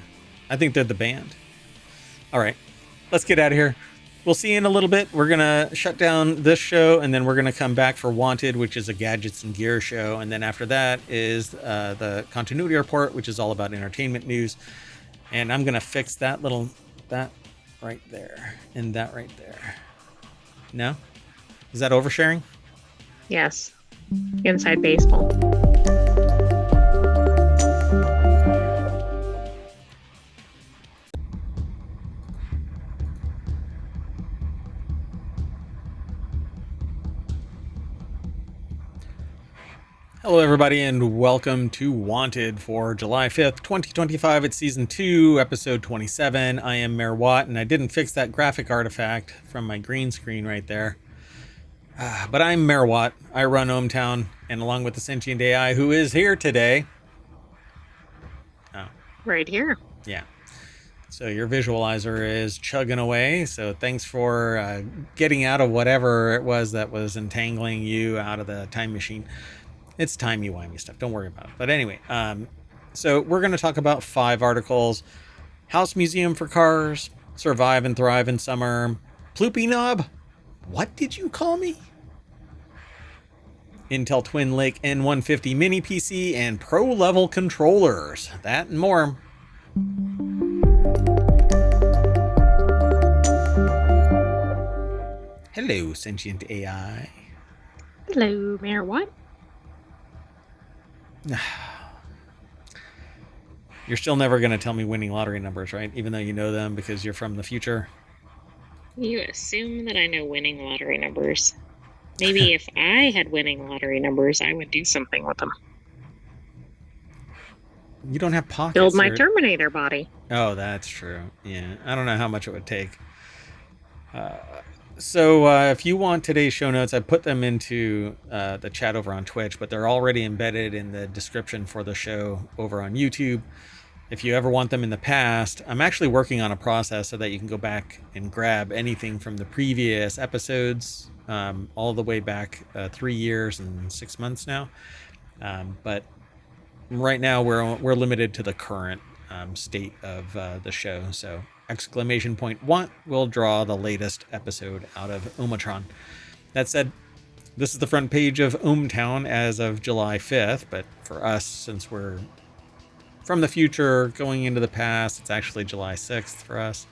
I think they're the band. All right, let's get out of here. We'll see you in a little bit. We're going to shut down this show, and then we're going to come back for Wanted, which is a gadgets and gear show. And then after that is the Continuity Report, which is all about entertainment news. And I'm going to fix that right there and that right there. No? Is that oversharing? Yes. Inside baseball. Hello, everybody, and welcome to Wanted for July 5th, 2025. It's Season 2, Episode 27. I am MayorWatt, and I didn't fix that graphic artifact from my green screen right there. But I'm MayorWatt. I run ohmTown, and along with the Sentient AI, who is here today. Oh, Right here. yeah. So your visualizer is chugging away. So thanks for getting out of whatever it was that was entangling you out of the time machine. It's timey-wimey stuff. Don't worry about it. But anyway, so we're going to talk about 5 articles. House Museum for Cars, Survive and Thrive in Summer, Ploopy Knob, what did you call me? Intel Twin Lake N150 Mini PC, and pro-level controllers. That and more. Hello, Sentient AI. Hello, MayorWatt. You're still never going to tell me winning lottery numbers, right? Even though you know them because you're from the future. You assume that I know winning lottery numbers. Maybe if I had winning lottery numbers, I would do something with them. You don't have pockets. Build my Terminator body. Oh, that's true. Yeah, I don't know how much it would take. So if you want today's show notes, I put them into the chat over on Twitch, but they're already embedded in the description for the show over on YouTube. If you ever want them in the past, I'm actually working on a process so that you can go back and grab anything from the previous episodes, all the way back 3 years and 6 months now. But right now we're limited to the current state of the show. So !want will draw the latest episode out of ohmTown. That said, this is the front page of ohmTown as of July 5th, but for us, since we're from the future going into the past, it's actually July 6th for us.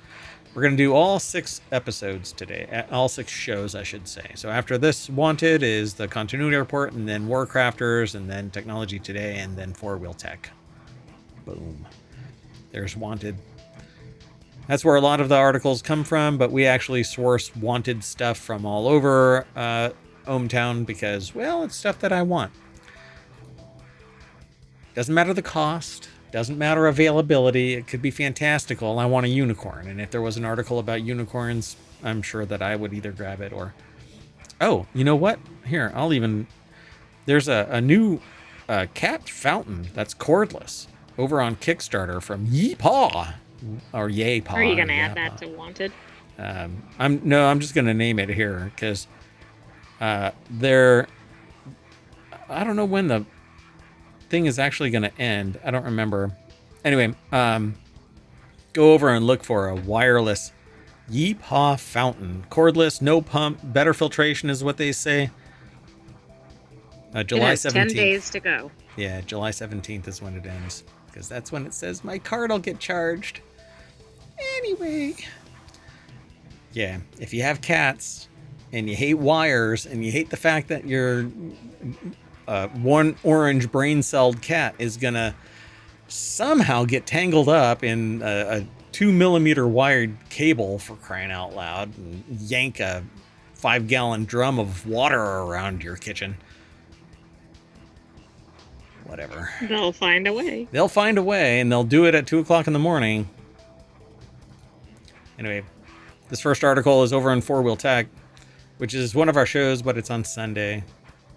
We're going to do all 6 episodes today, all 6 shows, I should say. So after this, Wanted is the Continuity Report, and then WarCrafters, and then Technology Today, and then FourWheelTech. Boom. There's Wanted. That's where a lot of the articles come from, but we actually source Wanted stuff from all over ohmTown because, well, it's stuff that I want. Doesn't matter the cost. Doesn't matter availability. It could be fantastical. I want a unicorn. And if there was an article about unicorns, I'm sure that I would either grab it or... Oh, you know what? Here, I'll even... There's a new cat fountain that's cordless over on Kickstarter from Yeepaw. Or Yaypaw. Are you going to add that to Wanted? I'm just going to name it here because they're... I don't know when the thing is actually going to end. I don't remember. Anyway, go over and look for a wireless Yeepaw fountain. Cordless, no pump, better filtration is what they say. July 17th. 10 days to go. Yeah, July 17th is when it ends. Because that's when it says my card will get charged. Anyway. Yeah, if you have cats and you hate wires and you hate the fact that your one orange brain-celled cat is going to somehow get tangled up in a 2mm wired cable, for crying out loud, and yank a 5-gallon drum of water around your kitchen. Whatever. They'll find a way. They'll find a way, and they'll do it at 2 o'clock in the morning. Anyway, this first article is over on FourWheelTech, which is one of our shows, but it's on Sunday.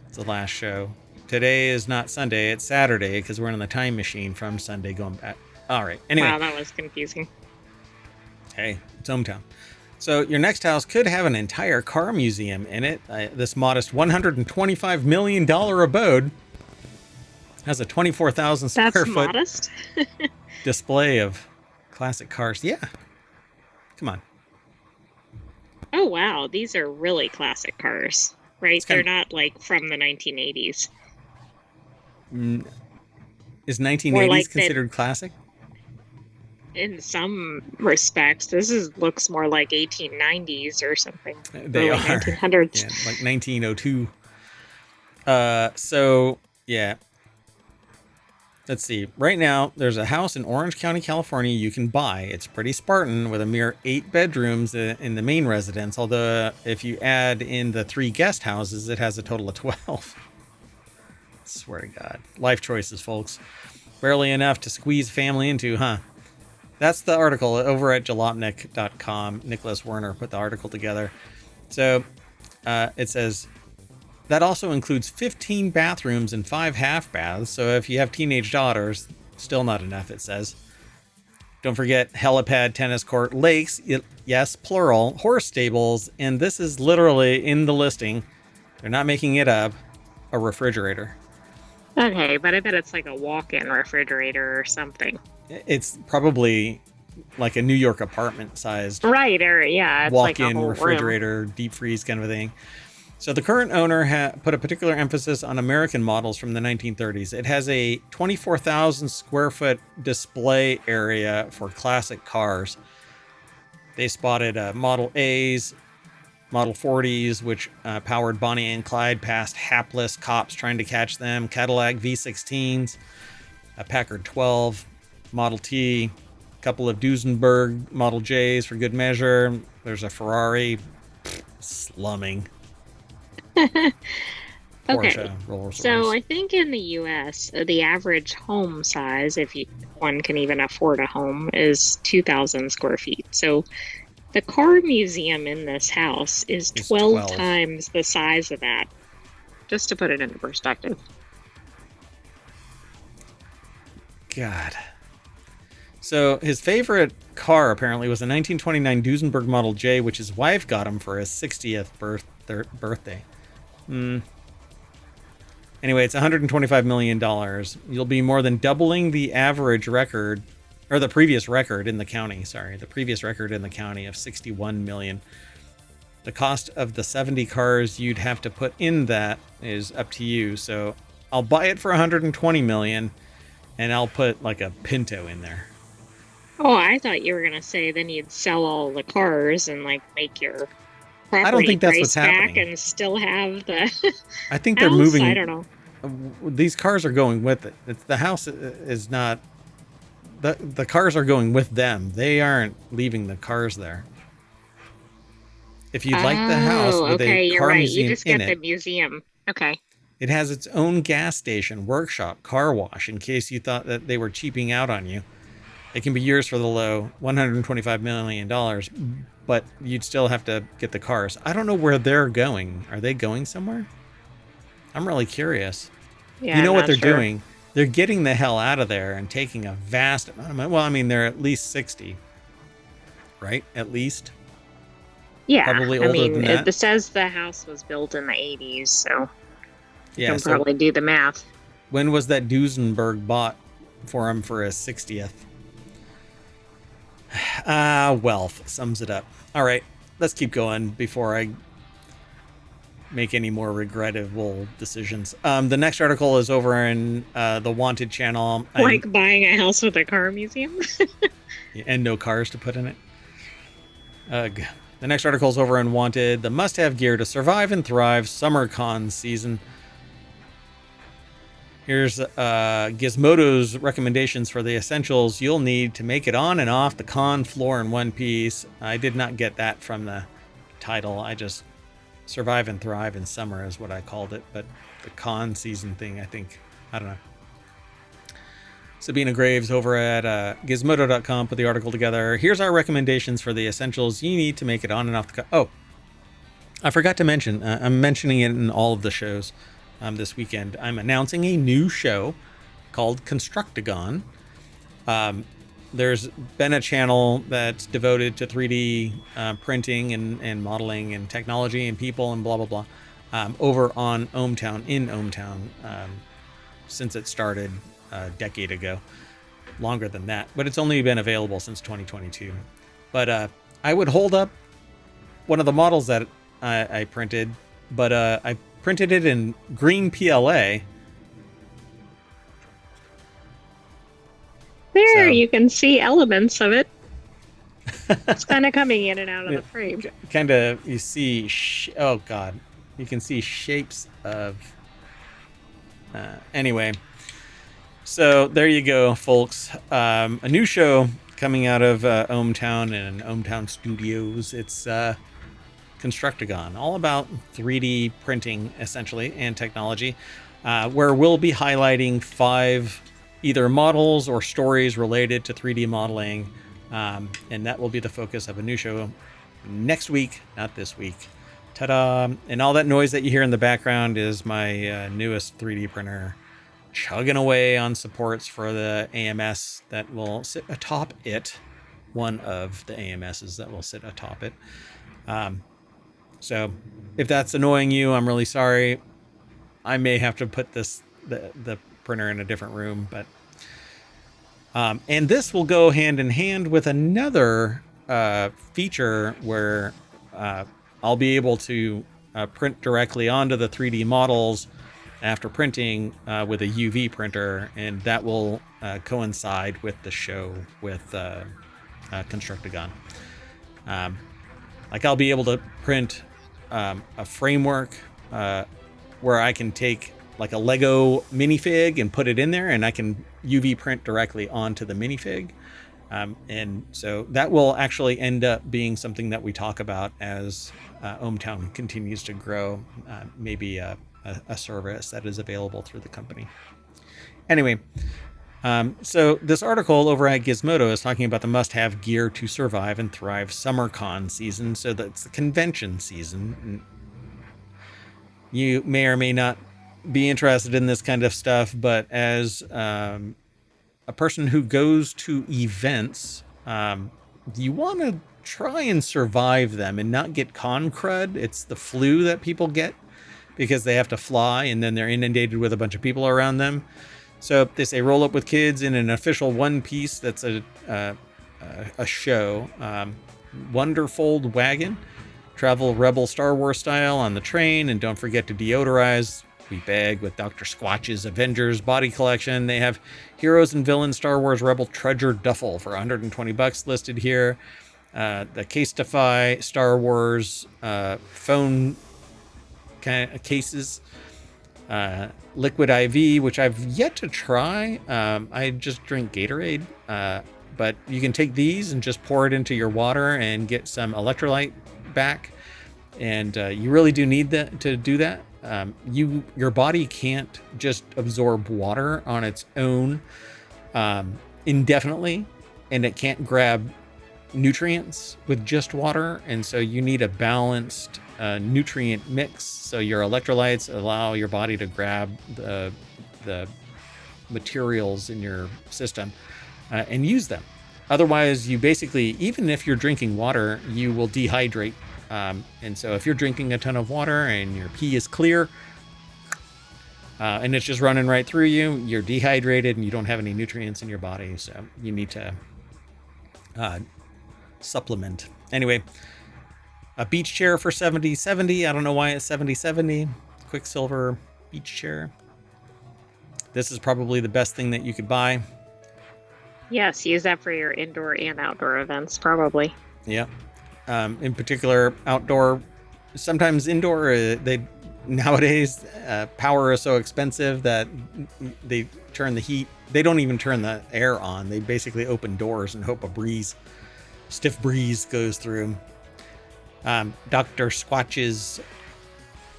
It's the last show. Today is not Sunday, it's Saturday, because we're in the time machine from Sunday going back. All right, anyway. Wow, that was confusing. Hey, it's ohmTown. So your next house could have an entire car museum in it. This modest $125 million abode has a 24,000 square foot modest. display of classic cars. Yeah. Come on. Oh, wow. These are really classic cars, right? They're not like from the 1980s. Is 1980s like considered classic? In some respects, looks more like 1890s or something. They are 1900s. Yeah, like 1902. So yeah. Let's see. Right now, there's a house in Orange County, California you can buy. It's pretty Spartan with a mere 8 bedrooms in the main residence. Although if you add in the 3 guest houses, it has a total of 12. Swear to God. Life choices, folks. Barely enough to squeeze family into, huh? That's the article over at jalopnik.com. Nicholas Werner put the article together. So it says that also includes 15 bathrooms and 5 half baths. So if you have teenage daughters, still not enough, it says. Don't forget helipad, tennis court, lakes, yes, plural, horse stables, and this is literally in the listing. They're not making it up. A refrigerator. Okay, but I bet it's like a walk-in refrigerator or something. It's probably like a New York apartment sized Right, or yeah, it's like a walk-in whole refrigerator, deep freeze kind of a thing. So the current owner put a particular emphasis on American models from the 1930s. It has a 24,000 square foot display area for classic cars. They spotted Model A's, Model 40s, which powered Bonnie and Clyde past hapless cops trying to catch them, Cadillac V16s, a Packard 12, Model T, a couple of Duesenberg Model J's for good measure. There's a Ferrari, slumming. Porsche, Okay, Rolls so Royce. I think in the US, the average home size, if one can even afford a home, is 2,000 square feet. So the car museum in this house is Is 12 12. times the size of that, just to put it into perspective. God. So his favorite car apparently was a 1929 Duesenberg Model J, which his wife got him for his 60th birthday. Anyway, it's $125 million. You'll be more than doubling the average record, or the previous record in the county. Sorry, the previous record in the county of 61 million. The cost of the 70 cars you'd have to put in that is up to you. So I'll buy it for 120 million, and I'll put like a Pinto in there. Oh, I thought you were gonna say then you'd sell all the cars and like make your I don't property think that's what's price back happening. and still have the I think they're house. I moving. don't know. These cars are going with it. The house is not. The cars are going with them. They aren't leaving the cars there. If you'd like the house Oh, with a okay, you're car right. You museum just in get the it, museum. Okay. it has its own gas station, workshop, car wash, in case you thought that they were cheaping out on you. It can be yours for the low $125 million, but you'd still have to get the cars. I don't know where they're going. Are they going somewhere? I'm really curious. Yeah, You know I'm what not they're sure. doing? They're getting the hell out of there and taking a vast amount of money. Well, I mean, they're at least 60, right? At least. Yeah, Probably I older mean, than that. it says the house was built in the 80s, so you Yeah, can so probably do the math. when was that Duesenberg bought for him for his 60th? Wealth sums it up. All right, let's keep going before I make any more regrettable decisions. The next article is over in the Wanted channel. Like buying a house with a car museum. And no cars to put in it. Ugh. The next article is over in Wanted. The must-have gear to survive and thrive summer con season. Here's Gizmodo's recommendations for the essentials you'll need to make it on and off the con floor in one piece. I did not get that from the title. I just survive and thrive in summer is what I called it. But the con season thing, I think, I don't know. Sabina Graves over at gizmodo.com put the article together. Here's our recommendations for the essentials you need to make it on and off the con. Oh, I forgot to mention, I'm mentioning it in all of the shows this weekend. I'm announcing a new show called Constructagon. There's been a channel that's devoted to 3D printing and modeling and technology and people and blah, blah, blah over on ohmTown, since it started a decade ago. Longer than that. But it's only been available since 2022. But I would hold up one of the models that I printed, but I printed it in green PLA. There, So you can see elements of it. It's kind of coming in and out of the frame. kind of, you see, oh God, you can see shapes of, anyway. So there you go, folks. A new show coming out of ohmTown and ohmTown Studios. It's Constructagon, all about 3D printing essentially and technology, where we'll be highlighting 5 either models or stories related to 3D modeling, and that will be the focus of a new show next week, not this week. Ta-da! And all that noise that you hear in the background is my newest 3D printer chugging away on supports for the AMS that will sit atop it. One of the AMSs that will sit atop it. So if that's annoying you, I'm really sorry. I may have to put the printer in a different room, but and this will go hand in hand with another feature where I'll be able to print directly onto the 3D models after printing with a UV printer, and that will coincide with the show with Constructagon. Like I'll be able to print a framework where I can take like a Lego minifig and put it in there, and I can UV print directly onto the minifig. And so that will actually end up being something that we talk about as ohmTown continues to grow, maybe a service that is available through the company. Anyway, so this article over at Gizmodo is talking about the must-have gear to survive and thrive SummerCon season. So that's the convention season. You may or may not be interested in this kind of stuff, but as a person who goes to events, you want to try and survive them and not get con crud. It's the flu that people get because they have to fly and then they're inundated with a bunch of people around them. So they say roll up with kids in an official one piece that's a show. Wonderfold wagon. Travel Rebel Star Wars style on the train, and don't forget to deodorize. We beg with Dr. Squatch's Avengers body collection. They have Heroes and Villains Star Wars Rebel Treasure Duffel for $120 listed here. The Casetify Star Wars phone kind of cases. Liquid IV, which I've yet to try. I just drink Gatorade. But you can take these and just pour it into your water and get some electrolyte back. And you really do need that to do that. Your body can't just absorb water on its own indefinitely, and it can't grab nutrients with just water, and so you need a balanced nutrient mix so your electrolytes allow your body to grab the materials in your system and use them. Otherwise, you basically, even if you're drinking water, you will dehydrate. And so if you're drinking a ton of water and your pee is clear and it's just running right through you, you're dehydrated and you don't have any nutrients in your body. So you need to supplement. Anyway, a beach chair for $70.70. I don't know why it's $70.70. Quicksilver beach chair. This is probably the best thing that you could buy. Yes, use that for your indoor and outdoor events, probably. Yeah. In particular, outdoor, sometimes indoor, nowadays, power is so expensive that they turn the heat. They don't even turn the air on. They basically open doors and hope a stiff breeze goes through. Dr. Squatch's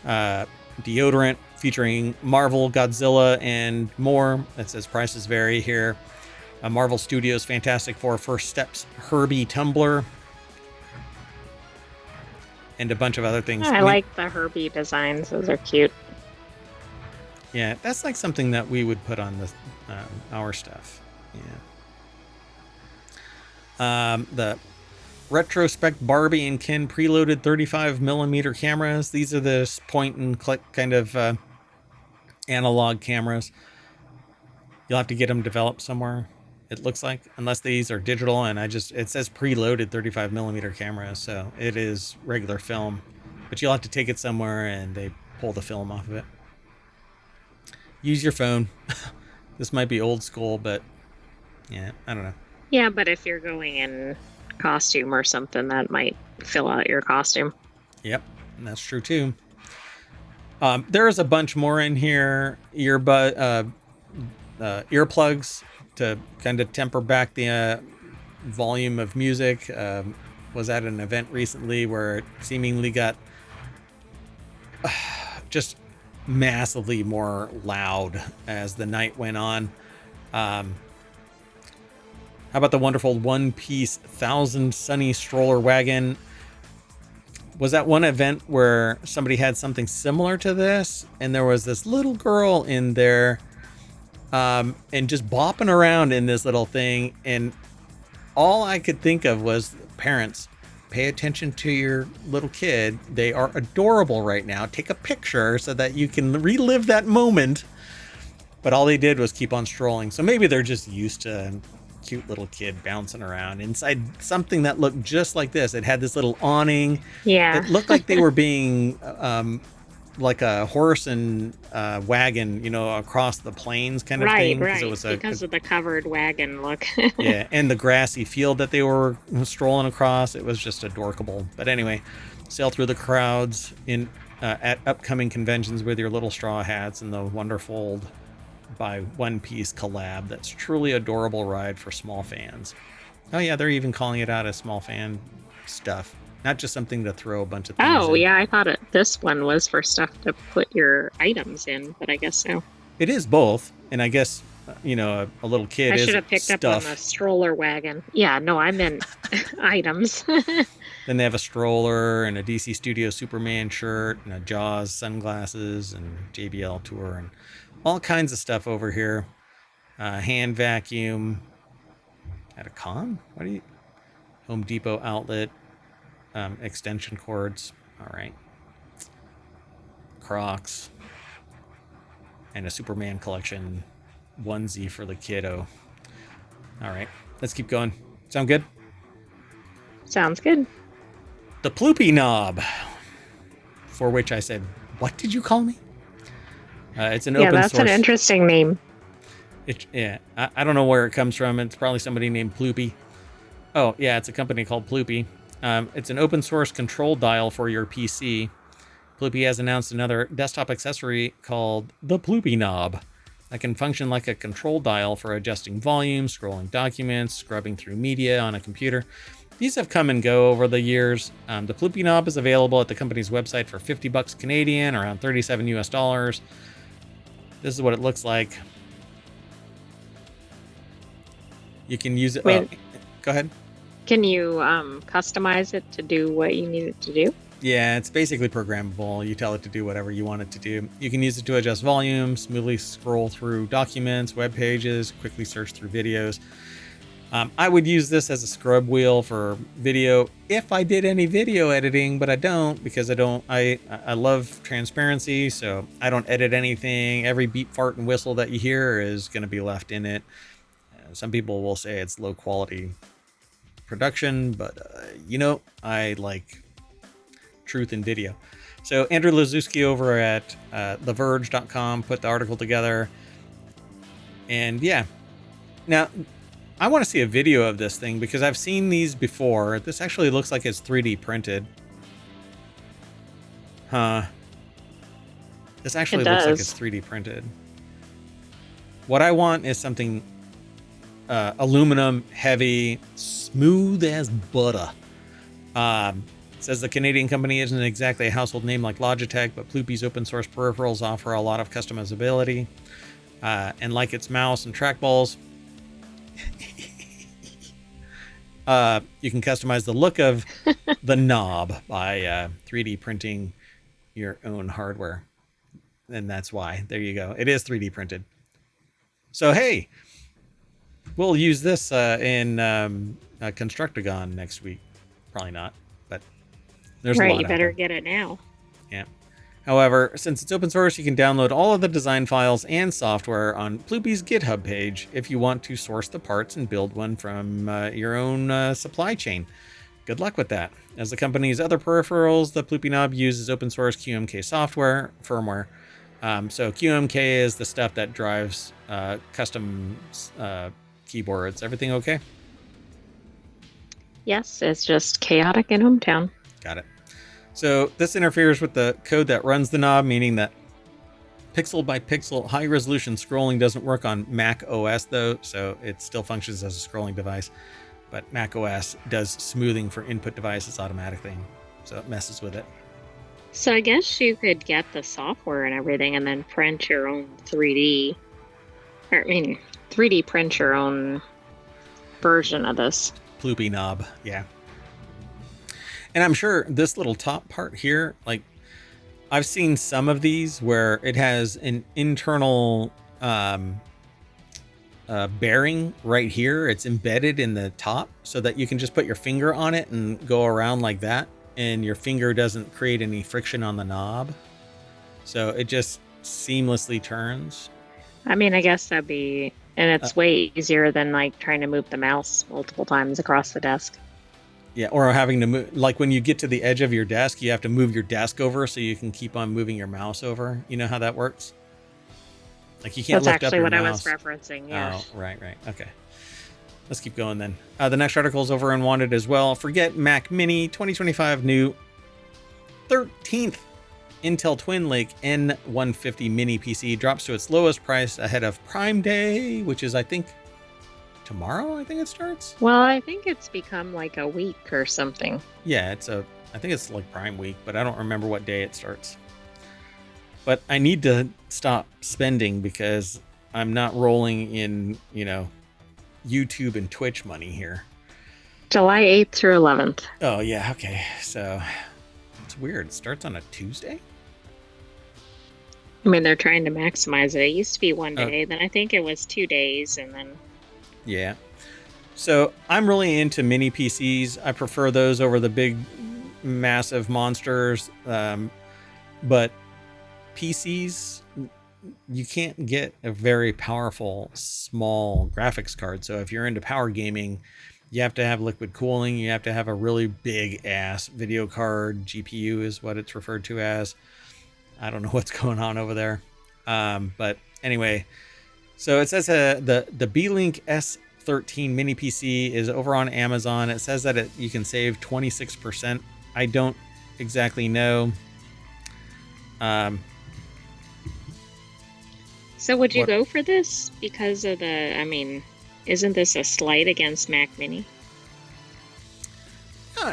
deodorant featuring Marvel, Godzilla, and more. That says prices vary here. Marvel Studios Fantastic Four First Steps Herbie Tumbler. And a bunch of other things. I like the Herbie designs. Those are cute. Yeah, that's like something that we would put on our stuff. Yeah. The Retrospect Barbie and Ken preloaded 35mm cameras. These are the point and click kind of analog cameras. You'll have to get them developed somewhere, it looks like, unless these are digital. And it says preloaded 35mm cameras, so it is regular film, but you'll have to take it somewhere and they pull the film off of it. Use your phone. This might be old school, but yeah, I don't know. Yeah, but if you're going in costume or something, that might fill out your costume. Yep, and that's true too. There is a bunch more in here. Earplugs to kind of temper back the volume of music. was at an event recently where it seemingly got just massively more loud as the night went on. How about the wonderful one-piece 1,000 Sunny stroller wagon? Was that one event where somebody had something similar to this, and there was this little girl in there, and just bopping around in this little thing, and all I could think of was, parents, pay attention to your little kid. They are adorable right now. Take a picture so that you can relive that moment. But all they did was keep on strolling. So maybe they're just used to a cute little kid bouncing around inside something that looked just like this. It had this little awning. Yeah. It looked like they were being like a horse and wagon, across the plains kind of thing. Right. It was Because of the covered wagon look. yeah, and the grassy field that they were strolling across. It was just adorable. But anyway, sail through the crowds at upcoming conventions with your little straw hats and the wonderful by One Piece collab. That's truly adorable ride for small fans. Oh yeah, they're even calling it out as small fan stuff, not just something to throw a bunch of things in. Yeah, I thought this one was for stuff to put your items in, but I guess so. It is both, and I guess a little kid. I is should have picked stuff. up on the stroller wagon. Yeah, no, I meant items. Then they have a stroller and a DC Studio Superman shirt and a Jaws sunglasses and JBL tour and all kinds of stuff over here. Hand vacuum at a con? What do you? Home Depot outlet, extension cords. All right. Crocs and a Superman collection onesie for the kiddo. All right, let's keep going. Sound good? Sounds good. The Ploopy knob, for which I said, "What did you call me?" It's an open source. Yeah, that's an interesting name. I don't know where it comes from. It's probably somebody named Ploopy. Oh, yeah, it's a company called Ploopy. It's an open source control dial for your PC. Ploopy has announced another desktop accessory called the Ploopy knob that can function like a control dial for adjusting volume, scrolling documents, scrubbing through media on a computer. These have come and go over the years. The Ploopy knob is available at the company's website for $50 Canadian, around 37 US dollars. This is what it looks like. You can use it. Go ahead. Can you customize it to do what you need it to do? Yeah, it's basically programmable. You tell it to do whatever you want it to do. You can use it to adjust volume, smoothly scroll through documents, web pages, quickly search through videos. I would use this as a scrub wheel for video if I did any video editing, but I don't because I love transparency, so I don't edit anything. Every beep, fart, and whistle that you hear is going to be left in it. Some people will say it's low quality production, but I like truth in video. So Andrew Lazuski over at TheVerge.com put the article together, and yeah, now I want to see a video of this thing because I've seen these before. This actually looks like it's 3D printed. This actually looks like it's 3D printed. What I want is something aluminum, heavy, smooth as butter. Says the Canadian company isn't exactly a household name like Logitech, but Ploopy's open source peripherals offer a lot of customizability. And like its mouse and trackballs, you can customize the look of the knob by 3D printing your own hardware. And that's why. There you go. It is 3D printed. So, hey, we'll use this in Constructagon next week. Probably not, but there's a lot. Right, you better get it now. Yeah. However, since it's open source, you can download all of the design files and software on Ploopy's GitHub page if you want to source the parts and build one from your own supply chain. Good luck with that. As the company's other peripherals, the Ploopy knob uses open source QMK software firmware. So QMK is the stuff that drives custom keyboards. Everything okay? Yes, it's just chaotic in ohmTown. Got it. So this interferes with the code that runs the knob, meaning that pixel by pixel high resolution scrolling doesn't work on Mac OS though, so it still functions as a scrolling device. but Mac OS does smoothing for input devices automatically, so it messes with it. So I guess you could get the software and everything and then print your own 3D, or I mean, 3D print your own version of this. Ploopy knob, yeah. And I'm sure this little top part here, like I've seen some of these where it has an internal bearing right here. It's embedded in the top so that you can just put your finger on it and go around like that, and your finger doesn't create any friction on the knob. So it just seamlessly turns. I mean, I guess that'd be, and it's way easier than like trying to move the mouse multiple times across the desk. Yeah, or having to move, like when you get to the edge of your desk, you have to move your desk over so you can keep on moving your mouse over. You know how that works? Like you can't lift up your mouse. That's actually what I was referencing, yeah. Oh, right. Okay. Let's keep going then. The next article is over on Wanted as well. Forget Mac Mini 2025 new 13th Intel Twin Lake N150 mini PC drops to its lowest price ahead of Prime Day, which is, I think, tomorrow. I think it starts. Well, I think it's become like a week or something. Yeah, I think it's like Prime Week, but I don't remember what day it starts. But I need to stop spending because I'm not rolling in, YouTube and Twitch money here. July 8th through 11th. Oh, yeah. Okay. So it's weird. It starts on a Tuesday? I mean, they're trying to maximize it. It used to be one day, then I think it was 2 days, and then... Yeah. So I'm really into mini PCs. I prefer those over the big, massive monsters. But PCs, you can't get a very powerful, small graphics card. So if you're into power gaming, you have to have liquid cooling. You have to have a really big ass video card. GPU is what it's referred to as. I don't know what's going on over there. But anyway, so it says the B-Link S13 mini PC is over on Amazon. It says that you can save 26%. I don't exactly know. So would you go for this because of isn't this a slight against Mac Mini?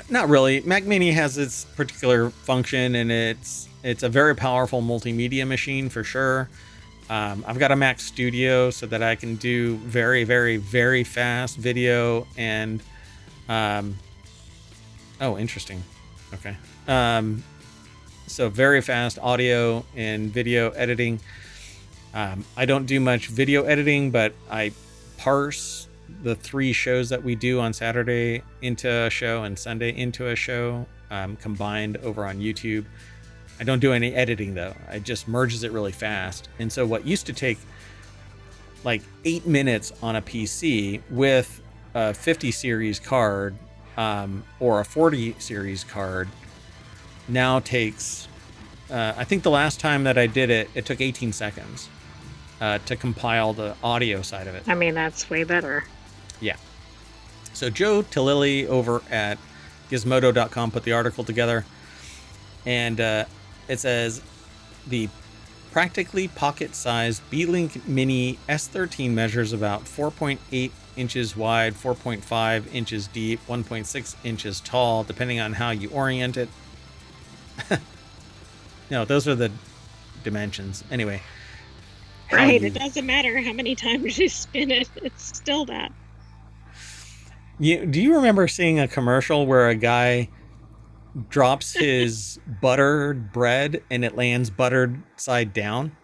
Not really. Mac Mini has its particular function, and it's a very powerful multimedia machine for sure. I've got a Mac Studio so that I can do very, very, very fast video and interesting. Okay. So very fast audio and video editing. I don't do much video editing, but I parse the 3 shows that we do on Saturday into a show and Sunday into a show, combined over on YouTube. I don't do any editing though. I just merges it really fast. And so what used to take like 8 minutes on a PC with a 50 series card, or a 40 series card now takes, I think the last time that I did it, it took 18 seconds to compile the audio side of it. I mean, that's way better. Yeah. So Joe Tillili over at Gizmodo.com put the article together, and it says the practically pocket-sized B-Link Mini S13 measures about 4.8 inches wide, 4.5 inches deep, 1.6 inches tall, depending on how you orient it. No, those are the dimensions. Anyway. Right, it doesn't matter how many times you spin it, it's still that. Do you remember seeing a commercial where a guy drops his buttered bread and it lands buttered side down?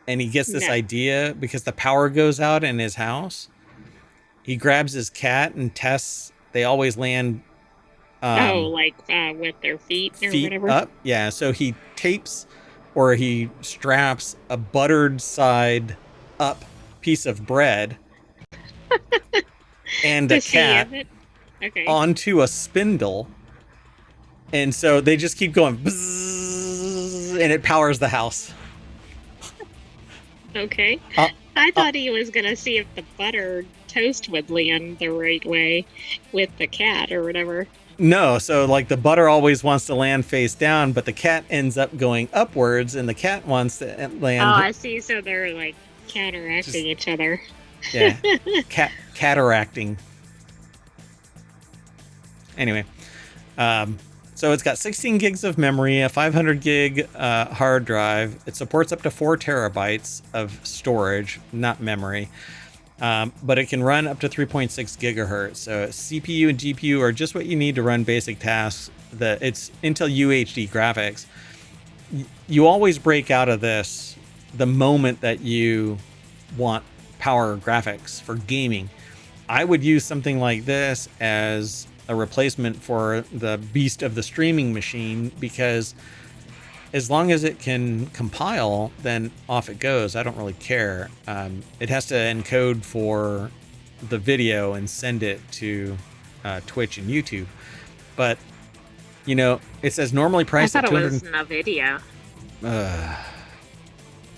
And he gets this idea because the power goes out in his house. He grabs his cat and tests. They always land with their feet or whatever up. Yeah, so he tapes or he straps a buttered side up piece of bread and a cat onto a spindle, and so they just keep going bzzz, and it powers the house. Okay. I thought he was gonna see if the buttered toast would land the right way with the cat or whatever. No, so like the butter always wants to land face down, but the cat ends up going upwards, and the cat wants to land. Oh, I see. So they're like counteracting each other. Yeah, cataracting. Anyway, so it's got 16 gigs of memory, a 500 gig hard drive. It supports up to 4 terabytes of storage, not memory. But it can run up to 3.6 gigahertz. So CPU and GPU are just what you need to run basic tasks. It's Intel UHD graphics. You always break out of this the moment that you want power graphics for gaming. I would use something like this as a replacement for the beast of the streaming machine, because as long as it can compile, then off it goes. I don't really care. It has to encode for the video and send it to Twitch and YouTube. But, it says normally I priced thought at it 200. was NVIDIA.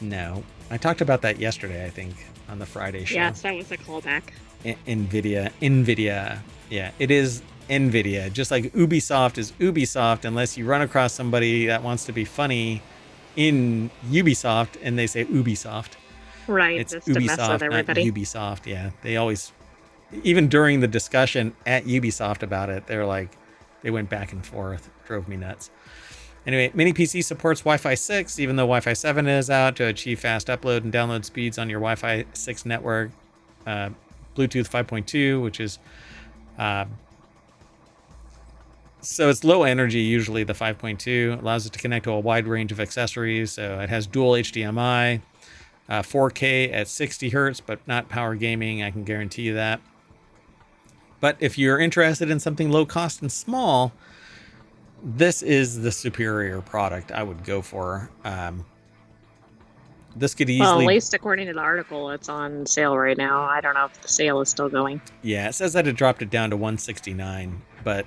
No. I talked about that yesterday, I think, on the Friday show. Yes, that was a callback. NVIDIA. Yeah, it is NVIDIA. Just like Ubisoft is Ubisoft, unless you run across somebody that wants to be funny in Ubisoft and they say Ubisoft. Right, It's just to mess with Ubisoft, not everybody. Ubisoft. Yeah, they always, even during the discussion at Ubisoft about it, they went back and forth. Drove me nuts. Anyway, Mini PC supports Wi-Fi 6, even though Wi-Fi 7 is out, to achieve fast upload and download speeds on your Wi-Fi 6 network. Bluetooth 5.2, which is so it's low energy. Usually the 5.2 allows it to connect to a wide range of accessories. So it has dual HDMI, 4K at 60 hertz, but not power gaming. I can guarantee you that. But if you're interested in something low cost and small, this is the superior product I would go for. This could Well, at easily, least according to the article, it's on sale right now. I don't know if the sale is still going. yeah, it says that it dropped it down to 169, but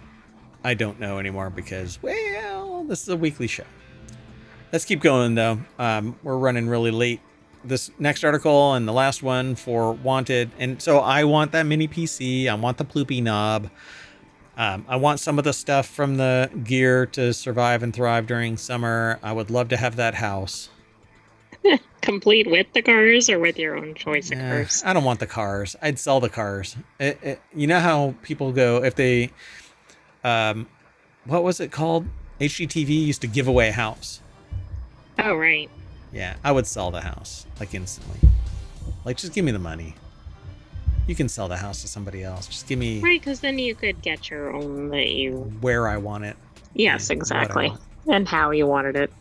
I don't know anymore because, well, this is a weekly show. Let's keep going though. We're running really late. This next article and the last one for Wanted, and so I want that mini PC. I want the Ploopy knob. I want some of the stuff from the gear to survive and thrive during summer. I would love to have that house. Complete with the cars or with your own choice of cars? I don't want the cars. I'd sell the cars. You know how people go if they, what was it called? HGTV used to give away a house. Oh, right. Yeah, I would sell the house like instantly. Like, just give me the money. You can sell the house to somebody else. Just give me Right, because then you could get your own that you. where I want it. Yes, and what I exactly. want. And how you wanted it.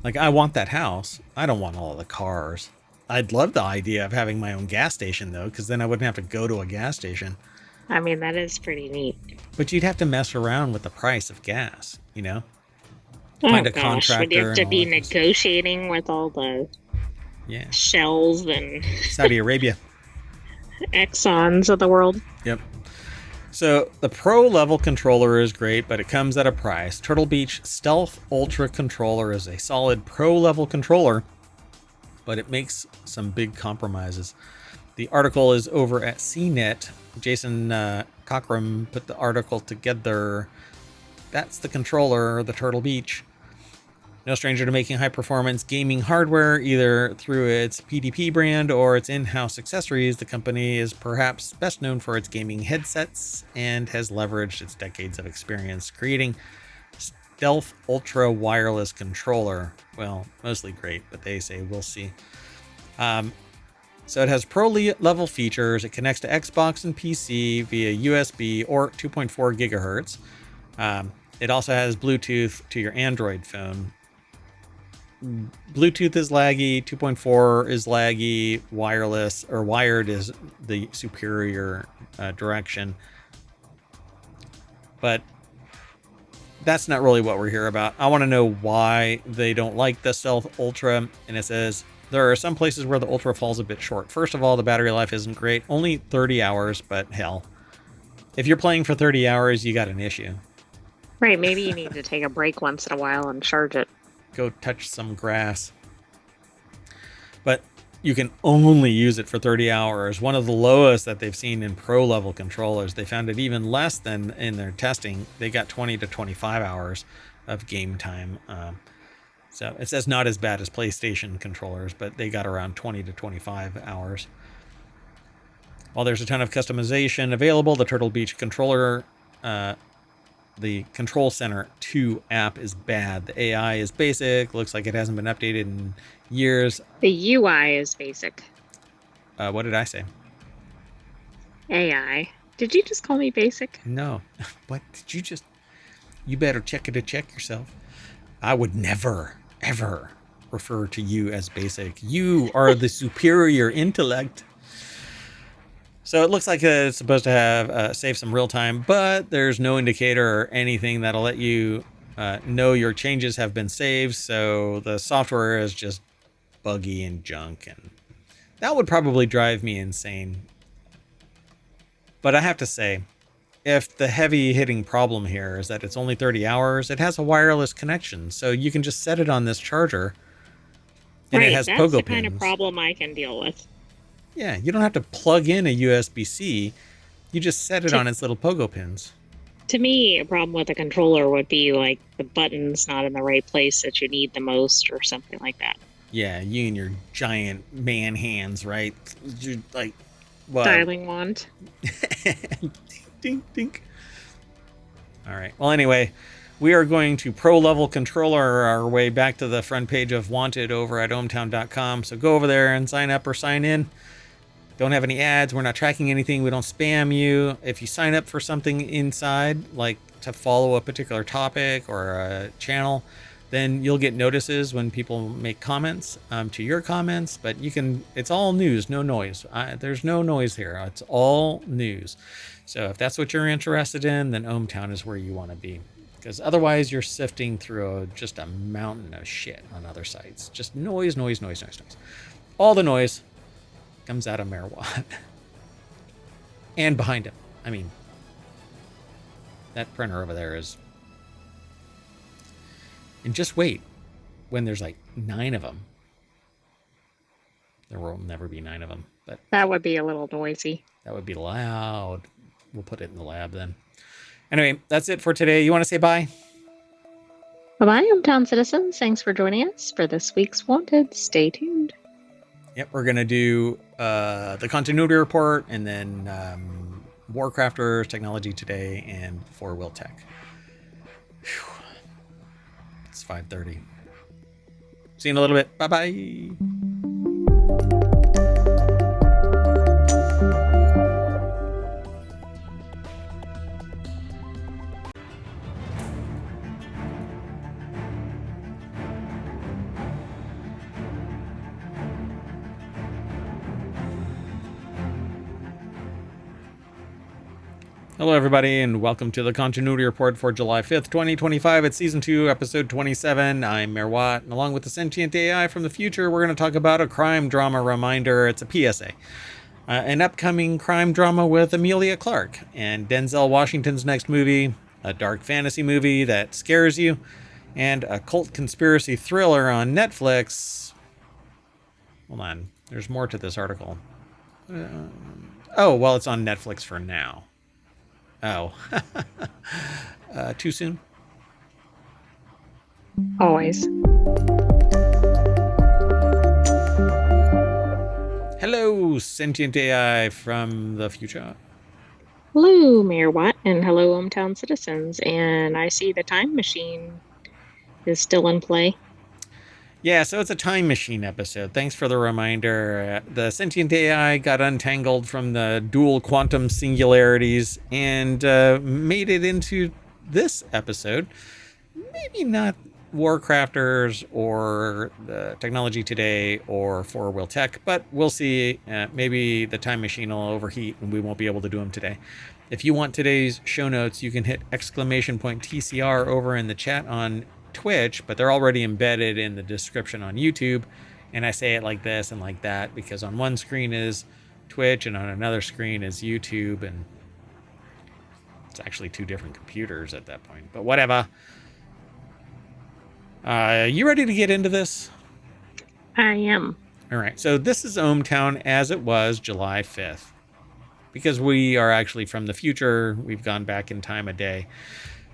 Like, I want that house. I don't want all the cars. I'd love the idea of having my own gas station, though, because then I wouldn't have to go to a gas station. I mean, that is pretty neat. But you'd have to mess around with the price of gas, Oh, Find a gosh, contractor. would you have to and all be that kind of stuff. negotiating with all the Yeah. Shells and Saudi Arabia. Exxons of the world? Yep. So the pro level controller is great, but it comes at a price. Turtle Beach Stealth Ultra controller is a solid pro level controller, but it makes some big compromises. The article is over at CNET. Jason Cockram put the article together. That's the controller, the Turtle Beach. No stranger to making high performance gaming hardware, either through its PDP brand or its in-house accessories. The company is perhaps best known for its gaming headsets and has leveraged its decades of experience creating Stealth Ultra wireless controller. Well, mostly great, but they say we'll see. So it has pro level features. It connects to Xbox and PC via USB or 2.4 gigahertz. It also has Bluetooth to your Android phone. Bluetooth is laggy, 2.4 is laggy, wireless or wired is the superior direction. But that's not really what we're here about. I want to know why they don't like the Stealth Ultra. And it says there are some places where the Ultra falls a bit short. First of all, the battery life isn't great. Only 30 hours, but hell. If you're playing for 30 hours, you got an issue. Right, maybe you need to take a break once in a while and charge it. Go touch some grass. But you can only use it for 30 hours. One of the lowest that they've seen in pro level controllers. They found it even less than in their testing. They got 20 to 25 hours of game time. So it says not as bad as PlayStation controllers, but they got around 20 to 25 hours. While there's a ton of customization available, the Turtle Beach controller the Control Center 2 app is bad. The AI is basic. Looks like it hasn't been updated in years. The UI is basic. What did I say? AI. Did you just call me basic? No. What did you just... You better check yourself. I would never, ever refer to you as basic. You are the superior intellect. So it looks like it's supposed to have save some real time, but there's no indicator or anything that'll let you know your changes have been saved. So the software is just buggy and junk, and that would probably drive me insane. But I have to say, if the heavy hitting problem here is that it's only 30 hours, it has a wireless connection. So you can just set it on this charger, and it Right, has that's the pogo kind of pins. problem I can deal with. Yeah, you don't have to plug in a USB-C. You just set it To, on its little pogo pins. to me, a problem with a controller would be like the button's not in the right place that you need the most or something like that. Yeah, you and your giant man hands, right? You're like, what? Styling wand. Dink, dink. All right. Well, anyway, we are going to pro level controller our way back to the front page of Wanted over at ohmTown.com. So go over there and sign up or sign in. Don't have any ads. We're not tracking anything. We don't spam you. If you sign up for something inside, like to follow a particular topic or a channel, then you'll get notices when people make comments to your comments. But you can, it's all news, no noise. There's no noise here. It's all news. So if that's what you're interested in, then ohmTown is where you want to be. Because otherwise you're sifting through just a mountain of shit on other sites. Just noise, noise, noise, noise, noise. All the noise comes out of MayorWatt. And behind him. I mean, that printer over there is... And just wait. When there's like 9 of them. There will never be 9 of them. But That would be a little noisy. that would be loud. We'll put it in the lab then. Anyway, that's it for today. You want to say bye? Bye-bye, hometown citizens. Thanks for joining us for this week's Wanted. Stay tuned. Yep, we're going to do the continuity report and then WarCrafters, Technology Today, and FourWheelTech. It's 5:30. See you in a little bit. Bye-bye. Hello, everybody, and welcome to the Continuity Report for July 5th, 2025. It's Season 2, Episode 27. I'm MayorWatt, and along with the Sentient AI from the future, we're going to talk about a crime drama reminder. It's a PSA. An upcoming crime drama with Emilia Clarke and Denzel Washington's next movie, a dark fantasy movie that scares you, and a cult conspiracy thriller on Netflix. Hold on. There's more to this article. Well, it's on Netflix for now. Oh. Too soon? Always. Hello, Sentient AI from the future. Hello, MayorWatt, and hello, hometown citizens. And I see the time machine is still in play. Yeah, so it's a time machine episode. Thanks for the reminder. The Sentient AI got untangled from the dual quantum singularities and made it into this episode. Maybe not WarCrafters or the Technology Today or FourWheelTech, but we'll see. Maybe the time machine will overheat and we won't be able to do them today. If you want today's show notes, you can hit !TCR over in the chat on Twitch, but they're already embedded in the description on YouTube. And I say it like this and like that because on one screen is Twitch and on another screen is YouTube, and it's actually 2 different computers at that point, but whatever. You ready to get into this? I am. All right, so this is ohmTown as it was July 5th. Because we are actually from the future, we've gone back in time a day.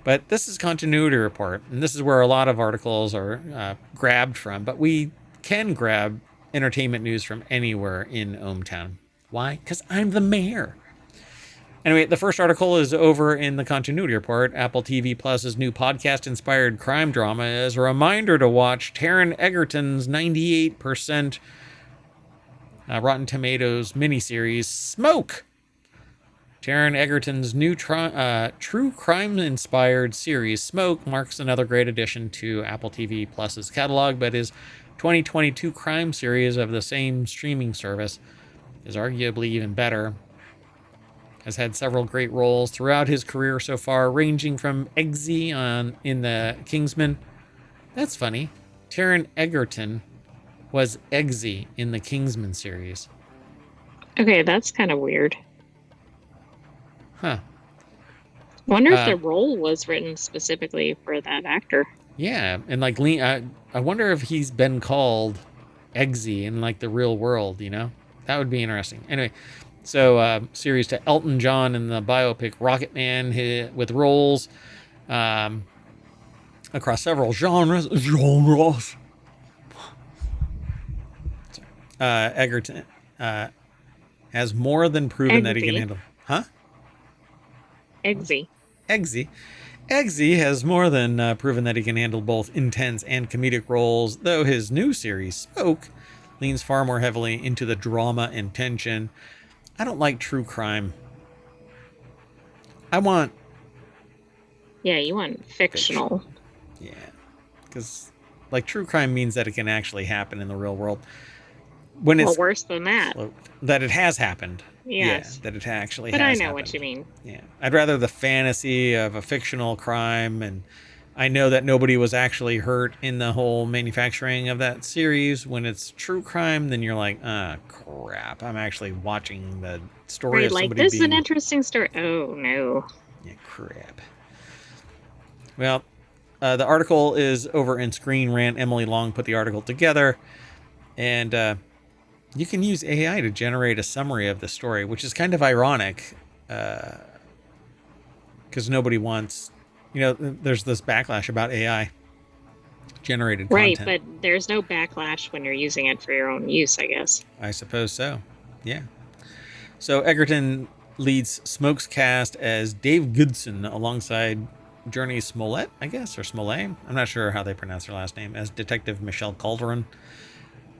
But this is Continuity Report, and this is where a lot of articles are grabbed from. But we can grab entertainment news from anywhere in ohmTown. Why? Because I'm the mayor. Anyway, the first article is over in the continuity report. Apple TV Plus's new podcast-inspired crime drama is a reminder to watch Taron Egerton's 98% Rotten Tomatoes miniseries, Smoke. Taron Egerton's new true crime-inspired series, Smoke, marks another great addition to Apple TV Plus's catalog, but his 2022 crime series of the same streaming service is arguably even better. Has had several great roles throughout his career so far, ranging from Eggsy in the Kingsman. That's funny. Taron Egerton was Eggsy in the Kingsman series. Okay, that's kind of weird. Huh. Wonder if the role was written specifically for that actor. Yeah, and like I wonder if he's been called Eggsy in like the real world, you know? That would be interesting. Anyway, so series to Elton John in the biopic Rocket Man with roles across several genres. Egerton has more than proven that he can handle. Huh? Eggsy. Eggsy. Eggsy has more than proven that he can handle both intense and comedic roles, though his new series, Smoke, leans far more heavily into the drama and tension. I don't like true crime. I want... Yeah, you want fictional. Yeah. Because, like, true crime means that it can actually happen in the real world. When it's worse than that. That it has happened. Yes. Yeah, that it actually but has I know happened. What you mean. Yeah. I'd rather the fantasy of a fictional crime, and I know that nobody was actually hurt in the whole manufacturing of that series. When it's true crime, then you're like, crap. I'm actually watching the story of somebody this is an interesting story. Oh, no. Yeah, crap. Well, the article is over in Screen Rant. Emily Long put the article together, and you can use AI to generate a summary of the story, which is kind of ironic, because nobody wants, there's this backlash about AI generated content. Right, but there's no backlash when you're using it for your own use, I guess. I suppose so. Yeah. So Egerton leads Smoke's cast as Dave Goodson alongside Journey Smollett, I guess, or Smollett. I'm not sure how they pronounce her last name, as Detective Michelle Calderon.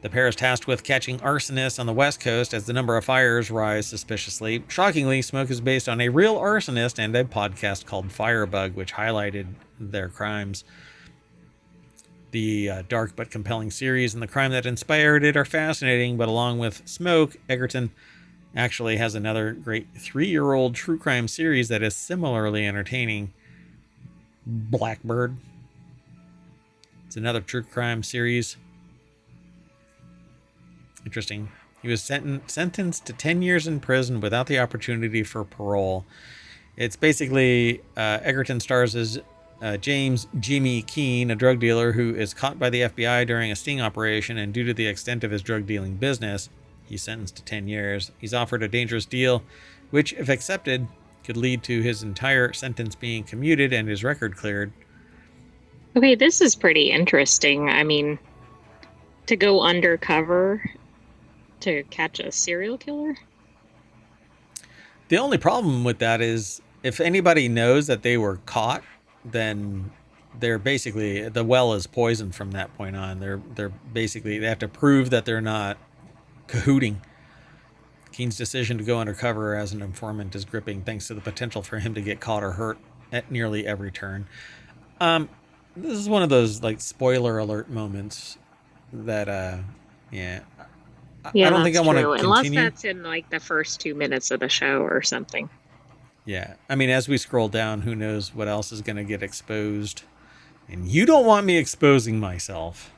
The pair is tasked with catching arsonists on the West Coast as the number of fires rise suspiciously. Shockingly, Smoke is based on a real arsonist and a podcast called Firebug, which highlighted their crimes. The dark but compelling series and the crime that inspired it are fascinating, but along with Smoke, Egerton actually has another great 3-year-old true crime series that is similarly entertaining. Blackbird. It's another true crime series. Interesting. He was sentenced to 10 years in prison without the opportunity for parole. It's basically Egerton stars as James Jimmy Keene, a drug dealer who is caught by the FBI during a sting operation, and due to the extent of his drug dealing business, he's sentenced to 10 years. He's offered a dangerous deal, which, if accepted, could lead to his entire sentence being commuted and his record cleared. Okay, this is pretty interesting. I mean, to go undercover to catch a serial killer? The only problem with that is if anybody knows that they were caught, then they're basically, the well is poisoned from that point on. They're basically, they have to prove that they're not cahooting. Keene's decision to go undercover as an informant is gripping thanks to the potential for him to get caught or hurt at nearly every turn. This is one of those like spoiler alert moments that yeah. Yeah, I don't think I want to continue. Unless that's in like the first 2 minutes of the show or something. Yeah. I mean, as we scroll down, who knows what else is going to get exposed. And you don't want me exposing myself.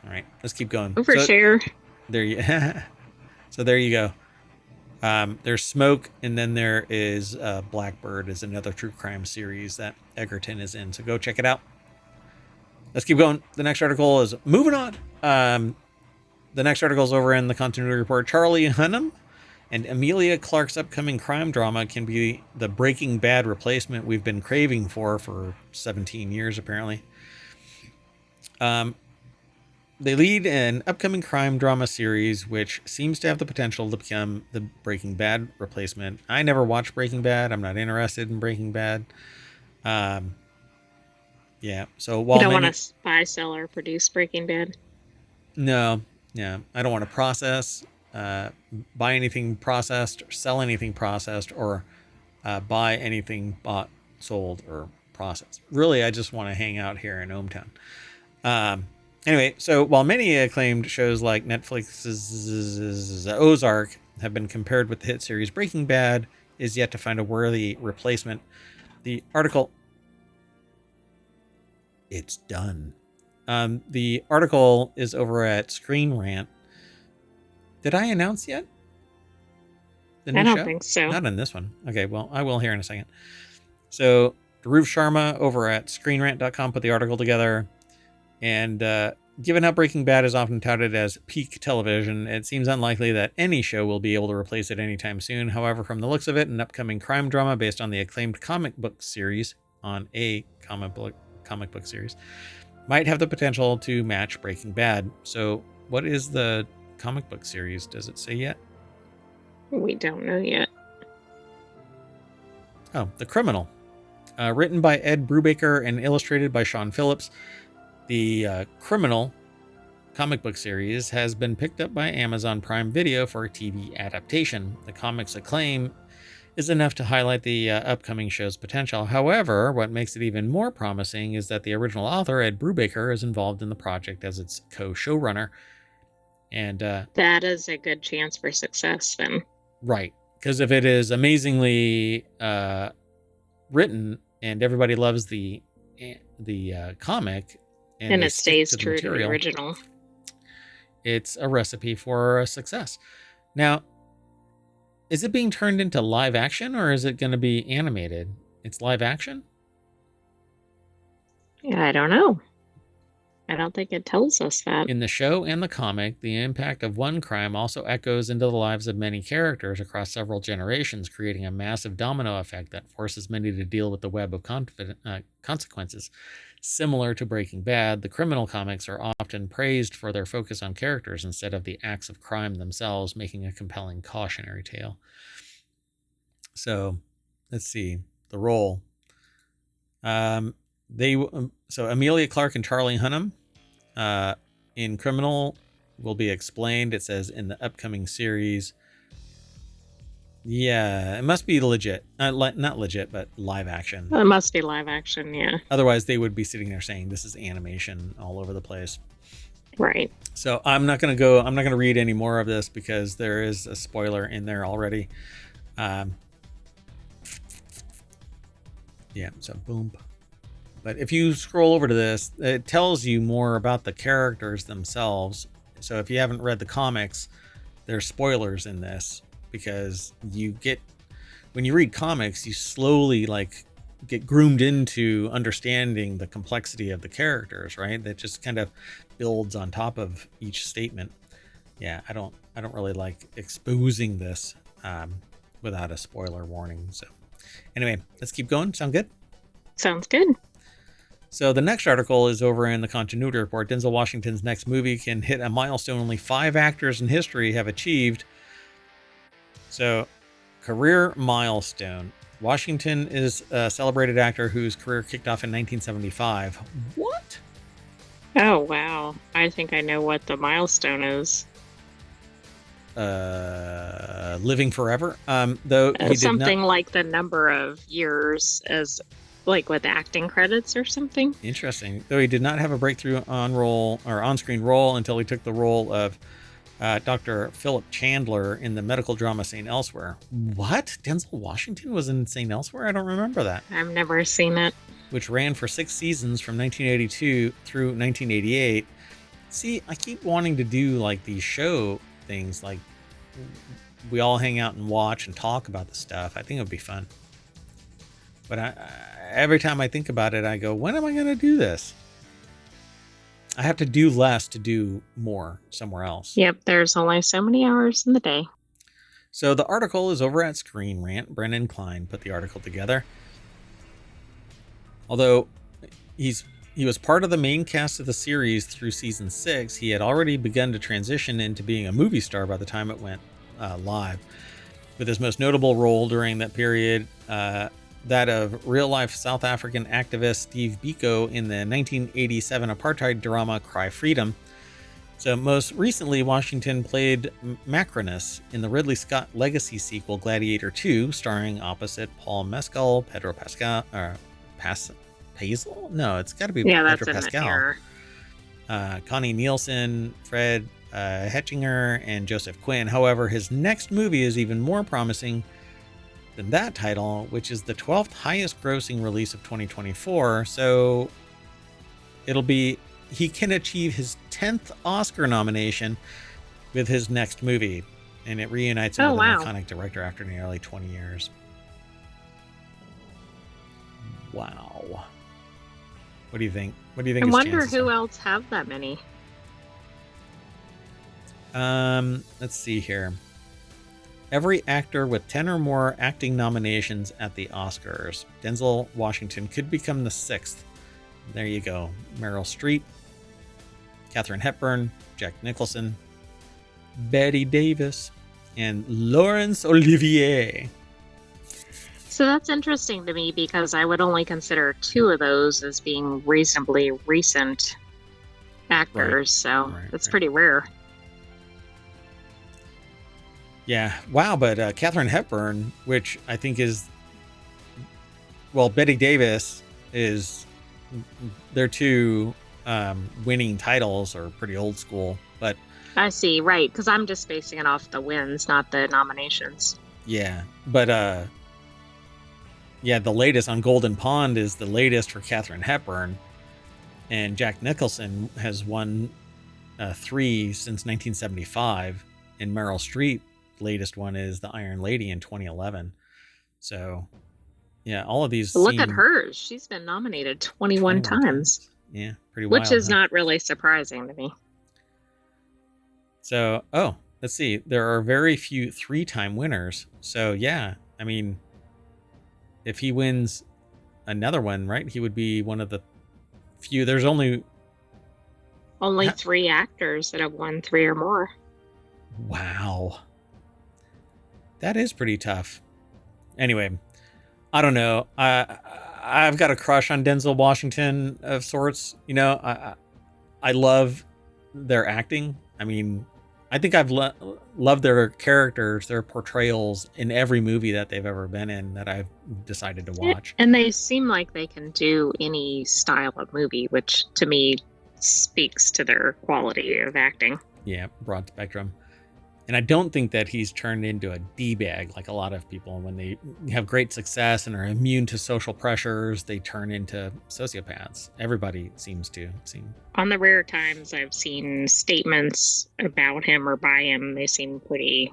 All right, let's keep going. Overshare. There you So there you go. There's Smoke, and then there is Blackbird is another true crime series that Egerton is in. So go check it out. Let's keep going. The next article is moving on. The next article is over in the Continuity Report. Charlie Hunnam and Emilia Clarke's upcoming crime drama can be the Breaking Bad replacement we've been craving for 17 years, apparently. They lead an upcoming crime drama series, which seems to have the potential to become the Breaking Bad replacement. I never watched Breaking Bad. I'm not interested in Breaking Bad. Um, yeah. So You while don't want many, to buy, sell, or produce Breaking Bad. no, yeah, I don't want to process, uh, buy anything processed, or sell anything processed, or buy anything bought, sold, or processed. Really, I just want to hang out here in ohmTown. Um, anyway, so while many acclaimed shows like Netflix's Ozark have been compared with the hit series Breaking Bad, is yet to find a worthy replacement. The article, it's done. The article is over at Screen Rant. Did I announce yet the I new don't show? think so. Not in this one. Okay, well, I will here in a second. So, Dhruv Sharma over at ScreenRant.com put the article together. And given how Breaking Bad is often touted as peak television, it seems unlikely that any show will be able to replace it anytime soon. However, from the looks of it, an upcoming crime drama based on the acclaimed comic book series, might have the potential to match Breaking Bad. So, what is the comic book series? Does it say yet? We don't know yet. Oh, The Criminal. Written by Ed Brubaker and illustrated by Sean Phillips. The Criminal comic book series has been picked up by Amazon Prime Video for a TV adaptation. The comic's acclaim is enough to highlight the upcoming show's potential. However, what makes it even more promising is that the original author, Ed Brubaker, is involved in the project as its co-showrunner. And That is a good chance for success then. right, because if it is amazingly written and everybody loves the comic and And they it stick stays to the true to the material, original. it's a recipe for success. Now, is it being turned into live action or is it going to be animated? It's live action? Yeah, I don't know. I don't think it tells us that. In the show and the comic, the impact of one crime also echoes into the lives of many characters across several generations, creating a massive domino effect that forces many to deal with the web of consequences. Similar to Breaking Bad, the criminal comics are often praised for their focus on characters instead of the acts of crime themselves, making a compelling cautionary tale. So, let's see the role. So Amelia Clark and Charlie Hunnam in Criminal will be explained. It says in the upcoming series. Yeah, it must be legit. Not legit, but live action. It must be live action, yeah. Otherwise, they would be sitting there saying this is animation all over the place. Right. So I'm not going to read any more of this because there is a spoiler in there already. Yeah, so boom. But if you scroll over to this, it tells you more about the characters themselves. So if you haven't read the comics, there's spoilers in this because when you read comics, you slowly get groomed into understanding the complexity of the characters, right? That just kind of builds on top of each statement. Yeah, I don't really like exposing this without a spoiler warning. So anyway, let's keep going. Sound good? Sounds good. So the next article is over in the Continuity Report. Denzel Washington's next movie can hit a milestone only 5 actors in history have achieved. So, career milestone. Washington is a celebrated actor whose career kicked off in 1975. What? Oh, wow. I think I know what the milestone is. Living forever. Though he did something not. like the number of years as like with acting credits or something. Interesting. Though he did not have a breakthrough on-screen role until he took the role of Dr. Philip Chandler in the medical drama St. Elsewhere. What? Denzel Washington was in St. Elsewhere? I don't remember that. I've never seen it. Which ran for 6 seasons from 1982 through 1988. See, I keep wanting to do like these show things, like we all hang out and watch and talk about the stuff. I think it would be fun. But every time I think about it, I go, when am I going to do this? I have to do less to do more somewhere else. Yep, there's only so many hours in the day. So the article is over at Screen Rant. Brendan Klein put the article together. Although he's He was part of the main cast of the series through season 6. He had already begun to transition into being a movie star by the time it went live, with his most notable role during that period that of real-life South African activist Steve Biko in the 1987 apartheid drama Cry Freedom. So most recently, Washington played Macronus in the Ridley Scott legacy sequel Gladiator 2, starring opposite Paul Mescal, Pedro Pascal, or Pascal? No, it's got to be Yeah, Pedro that's an Pascal. error. Connie Nielsen, Fred Hetchinger, and Joseph Quinn. However, his next movie is even more promising than that title, which is the 12th highest grossing release of 2024. So he can achieve his 10th Oscar nomination with his next movie, and it reunites him with an iconic director after nearly 20 years. Wow. What do you think? What do you think? I wonder who else have that many. Let's see here. Every actor with 10 or more acting nominations at the Oscars. Denzel Washington could become the 6th. There you go. Meryl Streep, Katharine Hepburn, Jack Nicholson, Bette Davis, and Laurence Olivier. So that's interesting to me because I would only consider 2 of those as being reasonably recent actors. So that's pretty rare. Yeah. Wow. But Katharine Hepburn, which I think is, well, Bette Davis is, their 2 winning titles are pretty old school. But I see. Right. Because I'm just basing it off the wins, not the nominations. Yeah. But yeah, the latest on Golden Pond is the latest for Katharine Hepburn. And Jack Nicholson has won 3 since 1975. And Meryl Streep, latest one is The Iron Lady in 2011. So, yeah, all of these. Look at hers. She's been nominated 21 times. Yeah, pretty wild. Which is not really surprising to me. So, let's see. There are very few 3-time winners. So, yeah, I mean, if he wins another one, right, he would be one of the few. There's only 3 actors that have won 3 or more. Wow. That is pretty tough. Anyway, I don't know. I've got a crush on Denzel Washington of sorts. You know, I love their acting. I mean, I think I've loved their characters, their portrayals in every movie that they've ever been in that I've decided to watch. And they seem like they can do any style of movie, which to me speaks to their quality of acting. Yeah, broad spectrum. And I don't think that he's turned into a D-bag like a lot of people. When they have great success and are immune to social pressures, they turn into sociopaths. Everybody seems to. On the rare times I've seen statements about him or by him, they seem pretty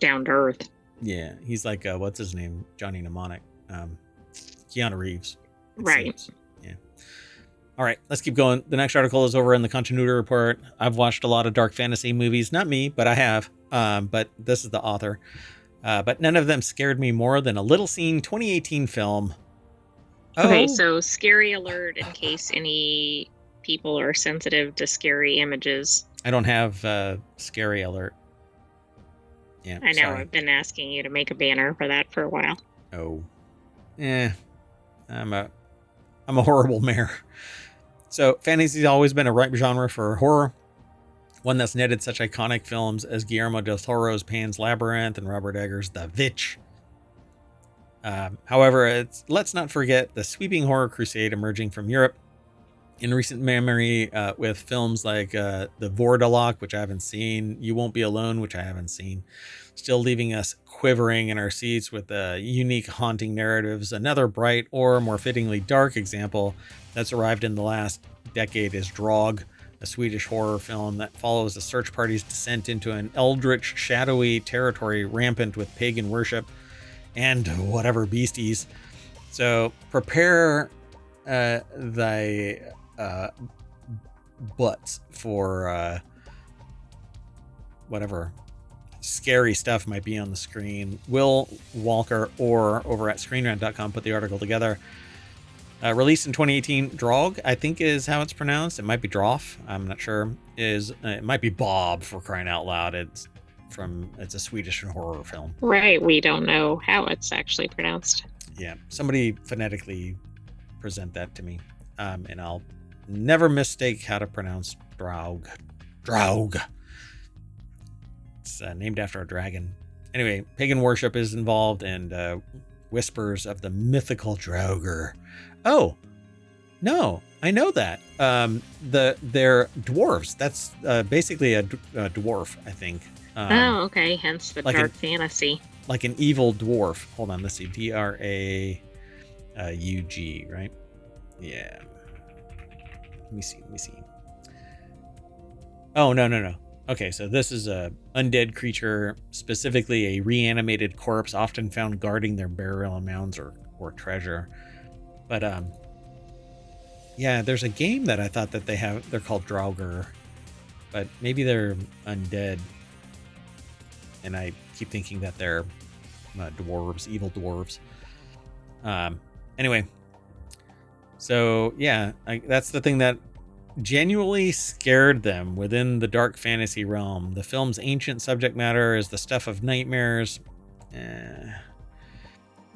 down to earth. Yeah, he's like, what's his name? Johnny Mnemonic. Keanu Reeves. Right. Seems. Yeah. All right, let's keep going. The next article is over in the Continuity Report. I've watched a lot of dark fantasy movies. Not me, but I have. But this is the author. But none of them scared me more than a Little Scene 2018 film. Okay, so scary alert in case any people are sensitive to scary images. I don't have scary alert. Yeah, I know. Sorry. I've been asking you to make a banner for that for a while. Oh. I'm a horrible mayor. So fantasy's always been a ripe genre for horror, one that's netted such iconic films as Guillermo del Toro's Pan's Labyrinth and Robert Eggers' The Witch. However, let's not forget the sweeping horror crusade emerging from Europe in recent memory with films like The Vordelok, which I haven't seen, You Won't Be Alone, which I haven't seen, still leaving us quivering in our seats with unique haunting narratives. Another bright or more fittingly dark example that's arrived in the last decade is Drog, a Swedish horror film that follows a search party's descent into an eldritch, shadowy territory rampant with pagan worship and whatever beasties. So prepare thy butts for whatever scary stuff might be on the screen. Will Walker or over at screenrant.com put the article together. Released in 2018, Drog, I think is how it's pronounced. It might be Droff. I'm not sure. It might be Bob, for crying out loud. It's a Swedish horror film. Right, we don't know how it's actually pronounced. Yeah, somebody phonetically present that to me, and I'll never mistake how to pronounce Draug. Draug. It's named after a dragon. Anyway, pagan worship is involved, and whispers of the mythical Draugr. Oh, no, I know that. They're dwarves. That's basically a dwarf, I think. Oh, okay. Hence the like dark fantasy. Like an evil dwarf. Hold on, let's see. Draug, right? Yeah. Let me see. Oh, no. Okay, so this is a undead creature, specifically a reanimated corpse, often found guarding their burial mounds or treasure. But yeah, there's a game that I thought that they're called Draugr, but maybe they're undead. And I keep thinking that they're dwarves, evil dwarves. Anyway, so yeah, that's the thing that genuinely scared them within the dark fantasy realm. The film's ancient subject matter is the stuff of nightmares.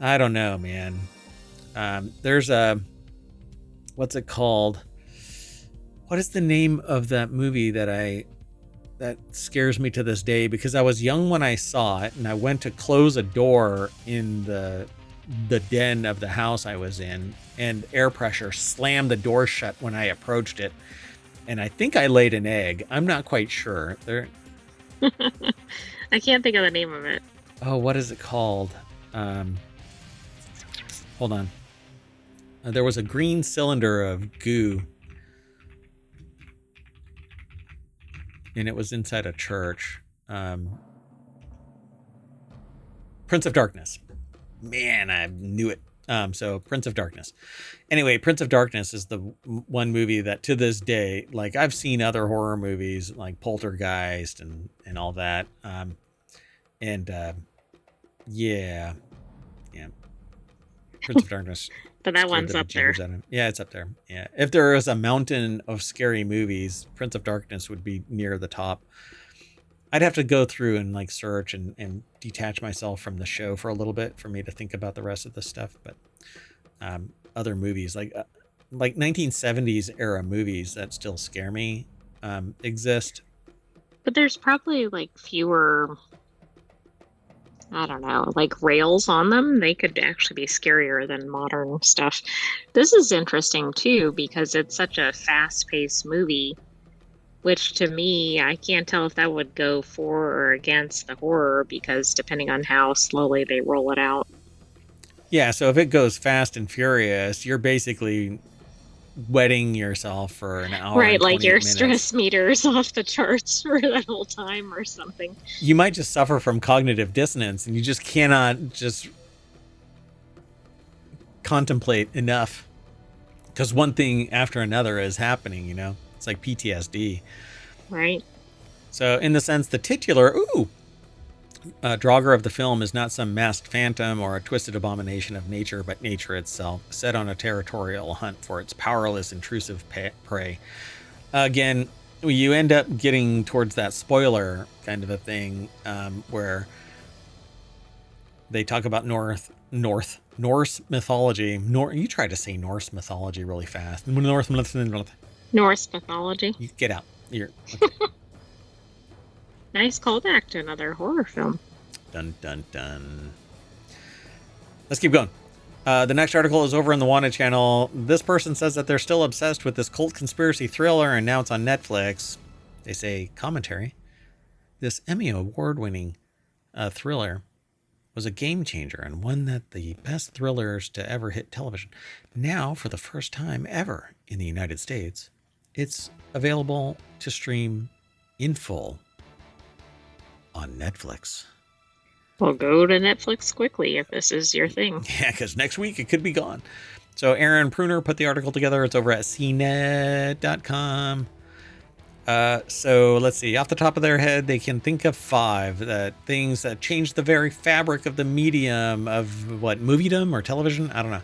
I don't know, man. There's what's it called? What is the name of that movie that scares me to this day? Because I was young when I saw it, and I went to close a door in the den of the house I was in, and air pressure slammed the door shut when I approached it. And I think I laid an egg. I'm not quite sure. I can't think of the name of it. Oh, what is it called? Hold on. There was a green cylinder of goo, and it was inside a church. Prince of Darkness. Man, I knew it. So Prince of Darkness. Anyway, Prince of Darkness is the one movie that to this day, like, I've seen other horror movies like Poltergeist and all that. Yeah. Prince of Darkness. But that one's up there. Yeah, it's up there. Yeah. If there is a mountain of scary movies, Prince of Darkness would be near the top. I'd have to go through and like search and detach myself from the show for a little bit for me to think about the rest of the stuff. But other movies like 1970s era movies that still scare me exist. But there's probably like fewer, I don't know, like rails on them. They could actually be scarier than modern stuff. This is interesting too because it's such a fast-paced movie, which to me, I can't tell if that would go for or against the horror because depending on how slowly they roll it out. Yeah, so if it goes fast and furious, you're basically wetting yourself for an hour. Right, and like your 28 minutes. stress meter's off the charts for that whole time or something. You might just suffer from cognitive dissonance and you just cannot just contemplate enough because one thing after another is happening, you know? It's like PTSD. Right. So in the sense, the titular, Draugr of the film is not some masked phantom or a twisted abomination of nature, but nature itself, set on a territorial hunt for its powerless, intrusive prey. Again, you end up getting towards that spoiler kind of a thing where they talk about Norse mythology. You try to say Norse mythology really fast. Norse mythology. You get out. You're okay. Nice callback to another horror film. Dun, dun, dun. Let's keep going. The next article is over on the Wanted channel. This person says that they're still obsessed with this cult conspiracy thriller, and now it's on Netflix. They say, commentary. This Emmy Award-winning thriller was a game changer and one that the best thrillers to ever hit television. Now, for the first time ever in the United States, it's available to stream in full on Netflix. Well, go to Netflix quickly if this is your thing. Yeah, because next week it could be gone. So Aaron Pruner put the article together. It's over at cnet.com. So let's see. Off the top of their head, they can think of 5 things that changed the very fabric of the medium of what, moviedom or television? I don't know.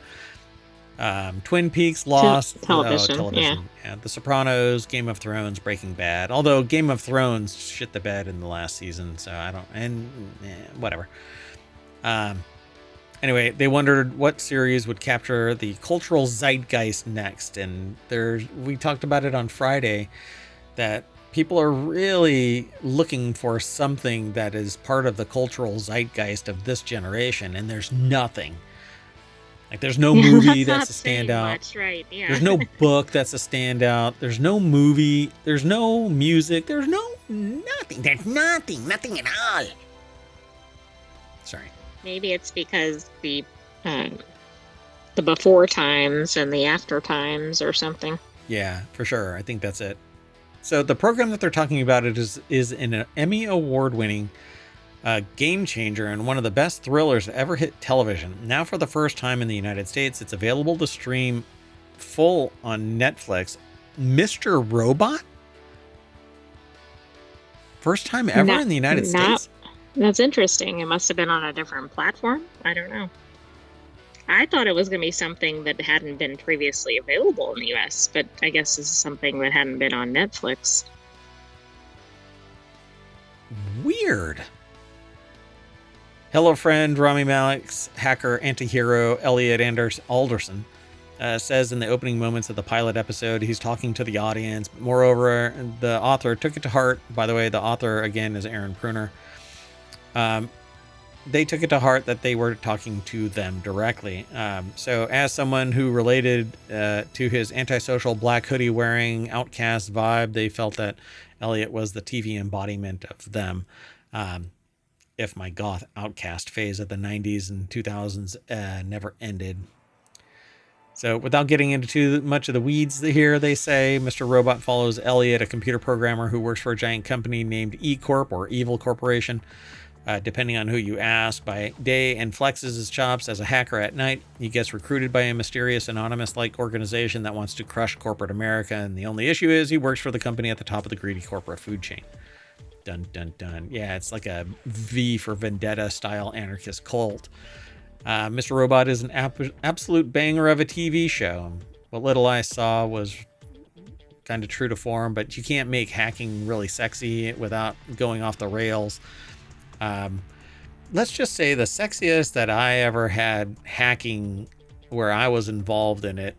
Twin Peaks, Lost, Television. Yeah. television. Yeah, The Sopranos, Game of Thrones, Breaking Bad. Although Game of Thrones shit the bed in the last season, so I don't. And whatever. Um, anyway, they wondered what series would capture the cultural zeitgeist next, and we talked about it on Friday that people are really looking for something that is part of the cultural zeitgeist of this generation, and there's nothing. Like, there's no Yeah, movie that's that's not a saying standout. much, right? Yeah. There's no book that's a standout. There's no movie. There's no music. There's no nothing. There's nothing at all. Sorry. Maybe it's because the before times and the after times or something. Yeah, for sure. I think that's it. So the program that they're talking about is an Emmy award-winning game changer and one of the best thrillers to ever hit television. Now, for the first time in the United States, it's available to stream full on Netflix. Mr. Robot? First time ever Not, in the United not, States? that's interesting. It must have been on a different platform. I don't know. I thought it was going to be something that hadn't been previously available in the US, but I guess this is something that hadn't been on Netflix. Weird. Hello friend, Rami Malek's hacker antihero Elliot Alderson says in the opening moments of the pilot episode, he's talking to the audience. Moreover, the author took it to heart. By the way, the author, again, is Aaron Pruner. They took it to heart that they were talking to them directly. So as someone who related to his antisocial black hoodie wearing outcast vibe, they felt that Elliot was the TV embodiment of them. If my goth outcast phase of the 90s and 2000s never ended. So without getting into too much of the weeds here, they say Mr. Robot follows Elliot, a computer programmer who works for a giant company named E-Corp or Evil Corporation, depending on who you ask, by day, and flexes his chops as a hacker at night. He gets recruited by a mysterious anonymous-like organization that wants to crush corporate America, and the only issue is he works for the company at the top of the greedy corporate food chain. Dun, dun, dun. Yeah, it's like a V for Vendetta style anarchist cult. Mr. Robot is an absolute banger of a TV show. What little I saw was kind of true to form, but you can't make hacking really sexy without going off the rails. Let's just say the sexiest that I ever had hacking where I was involved in it,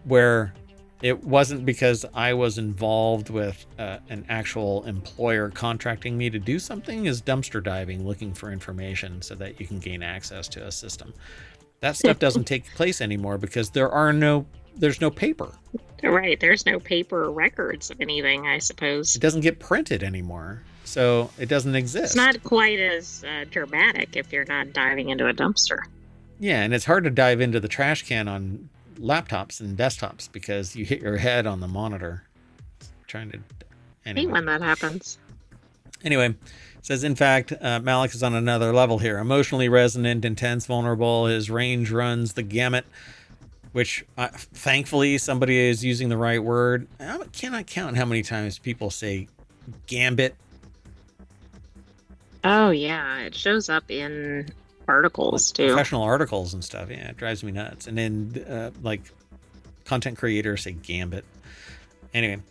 where it wasn't because I was involved with an actual employer contracting me to do something, is dumpster diving, looking for information so that you can gain access to a system. That stuff doesn't take place anymore because there's no paper. Right. There's no paper records of anything, I suppose. It doesn't get printed anymore, so it doesn't exist. It's not quite as dramatic if you're not diving into a dumpster. Yeah, and it's hard to dive into the trash can on laptops and desktops because you hit your head on the monitor trying to I hate when that happens. Anyway, says in fact Malek is on another level here, emotionally resonant, intense, vulnerable. His range runs the gamut, which thankfully somebody is using the right word. I cannot count how many times people say gambit. Oh yeah, it shows up in articles too. Professional articles and stuff. Yeah, it drives me nuts. And then like content creators say gambit. Anyway,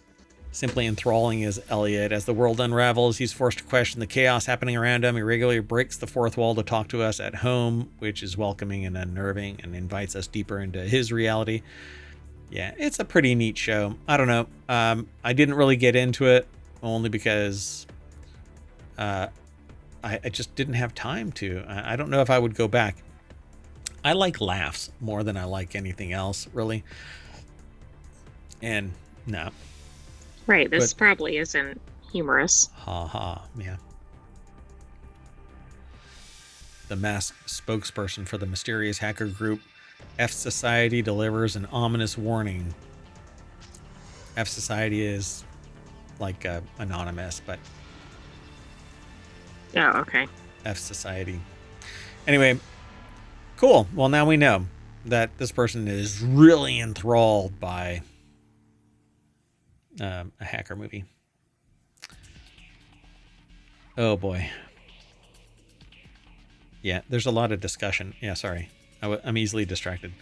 simply enthralling is Elliot. As the world unravels, he's forced to question the chaos happening around him. He regularly breaks the fourth wall to talk to us at home, which is welcoming and unnerving, and invites us deeper into his reality. Yeah, it's a pretty neat show. I don't know. I didn't really get into it only because I just didn't have time to. I don't know if I would go back. I like laughs more than I like anything else, really. And no. Right, this probably isn't humorous. Ha ha, yeah. The masked spokesperson for the mysterious hacker group F Society delivers an ominous warning. F Society is like anonymous, but oh, okay. F Society. Anyway, cool. Well, now we know that this person is really enthralled by a hacker movie. Oh boy. Yeah, there's a lot of discussion. Yeah, sorry. I'm easily distracted.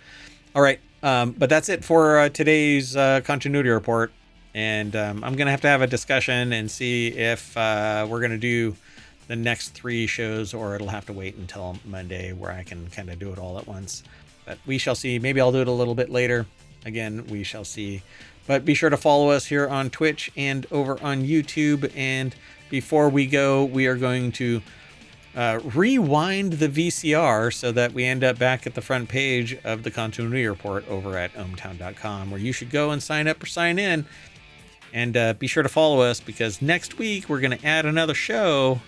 All right. But that's it for today's continuity report. And I'm going to have a discussion and see if we're going to do the next 3 shows, or it'll have to wait until Monday where I can kind of do it all at once. But we shall see. Maybe I'll do it a little bit later. Again, we shall see. But be sure to follow us here on Twitch and over on YouTube. And before we go, we are going to rewind the VCR so that we end up back at the front page of the continuity report over at ohmTown.com, where you should go and sign up or sign in. And be sure to follow us, because next week we're going to add another show,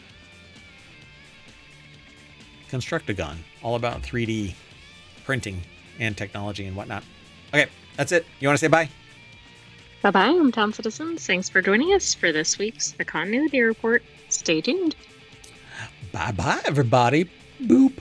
Constructagon, all about 3D printing and technology and whatnot. Okay, that's it. You want to say bye? Bye-bye, hometown citizens. Thanks for joining us for this week's The Continuity Report. Stay tuned. Bye-bye, everybody. Boop.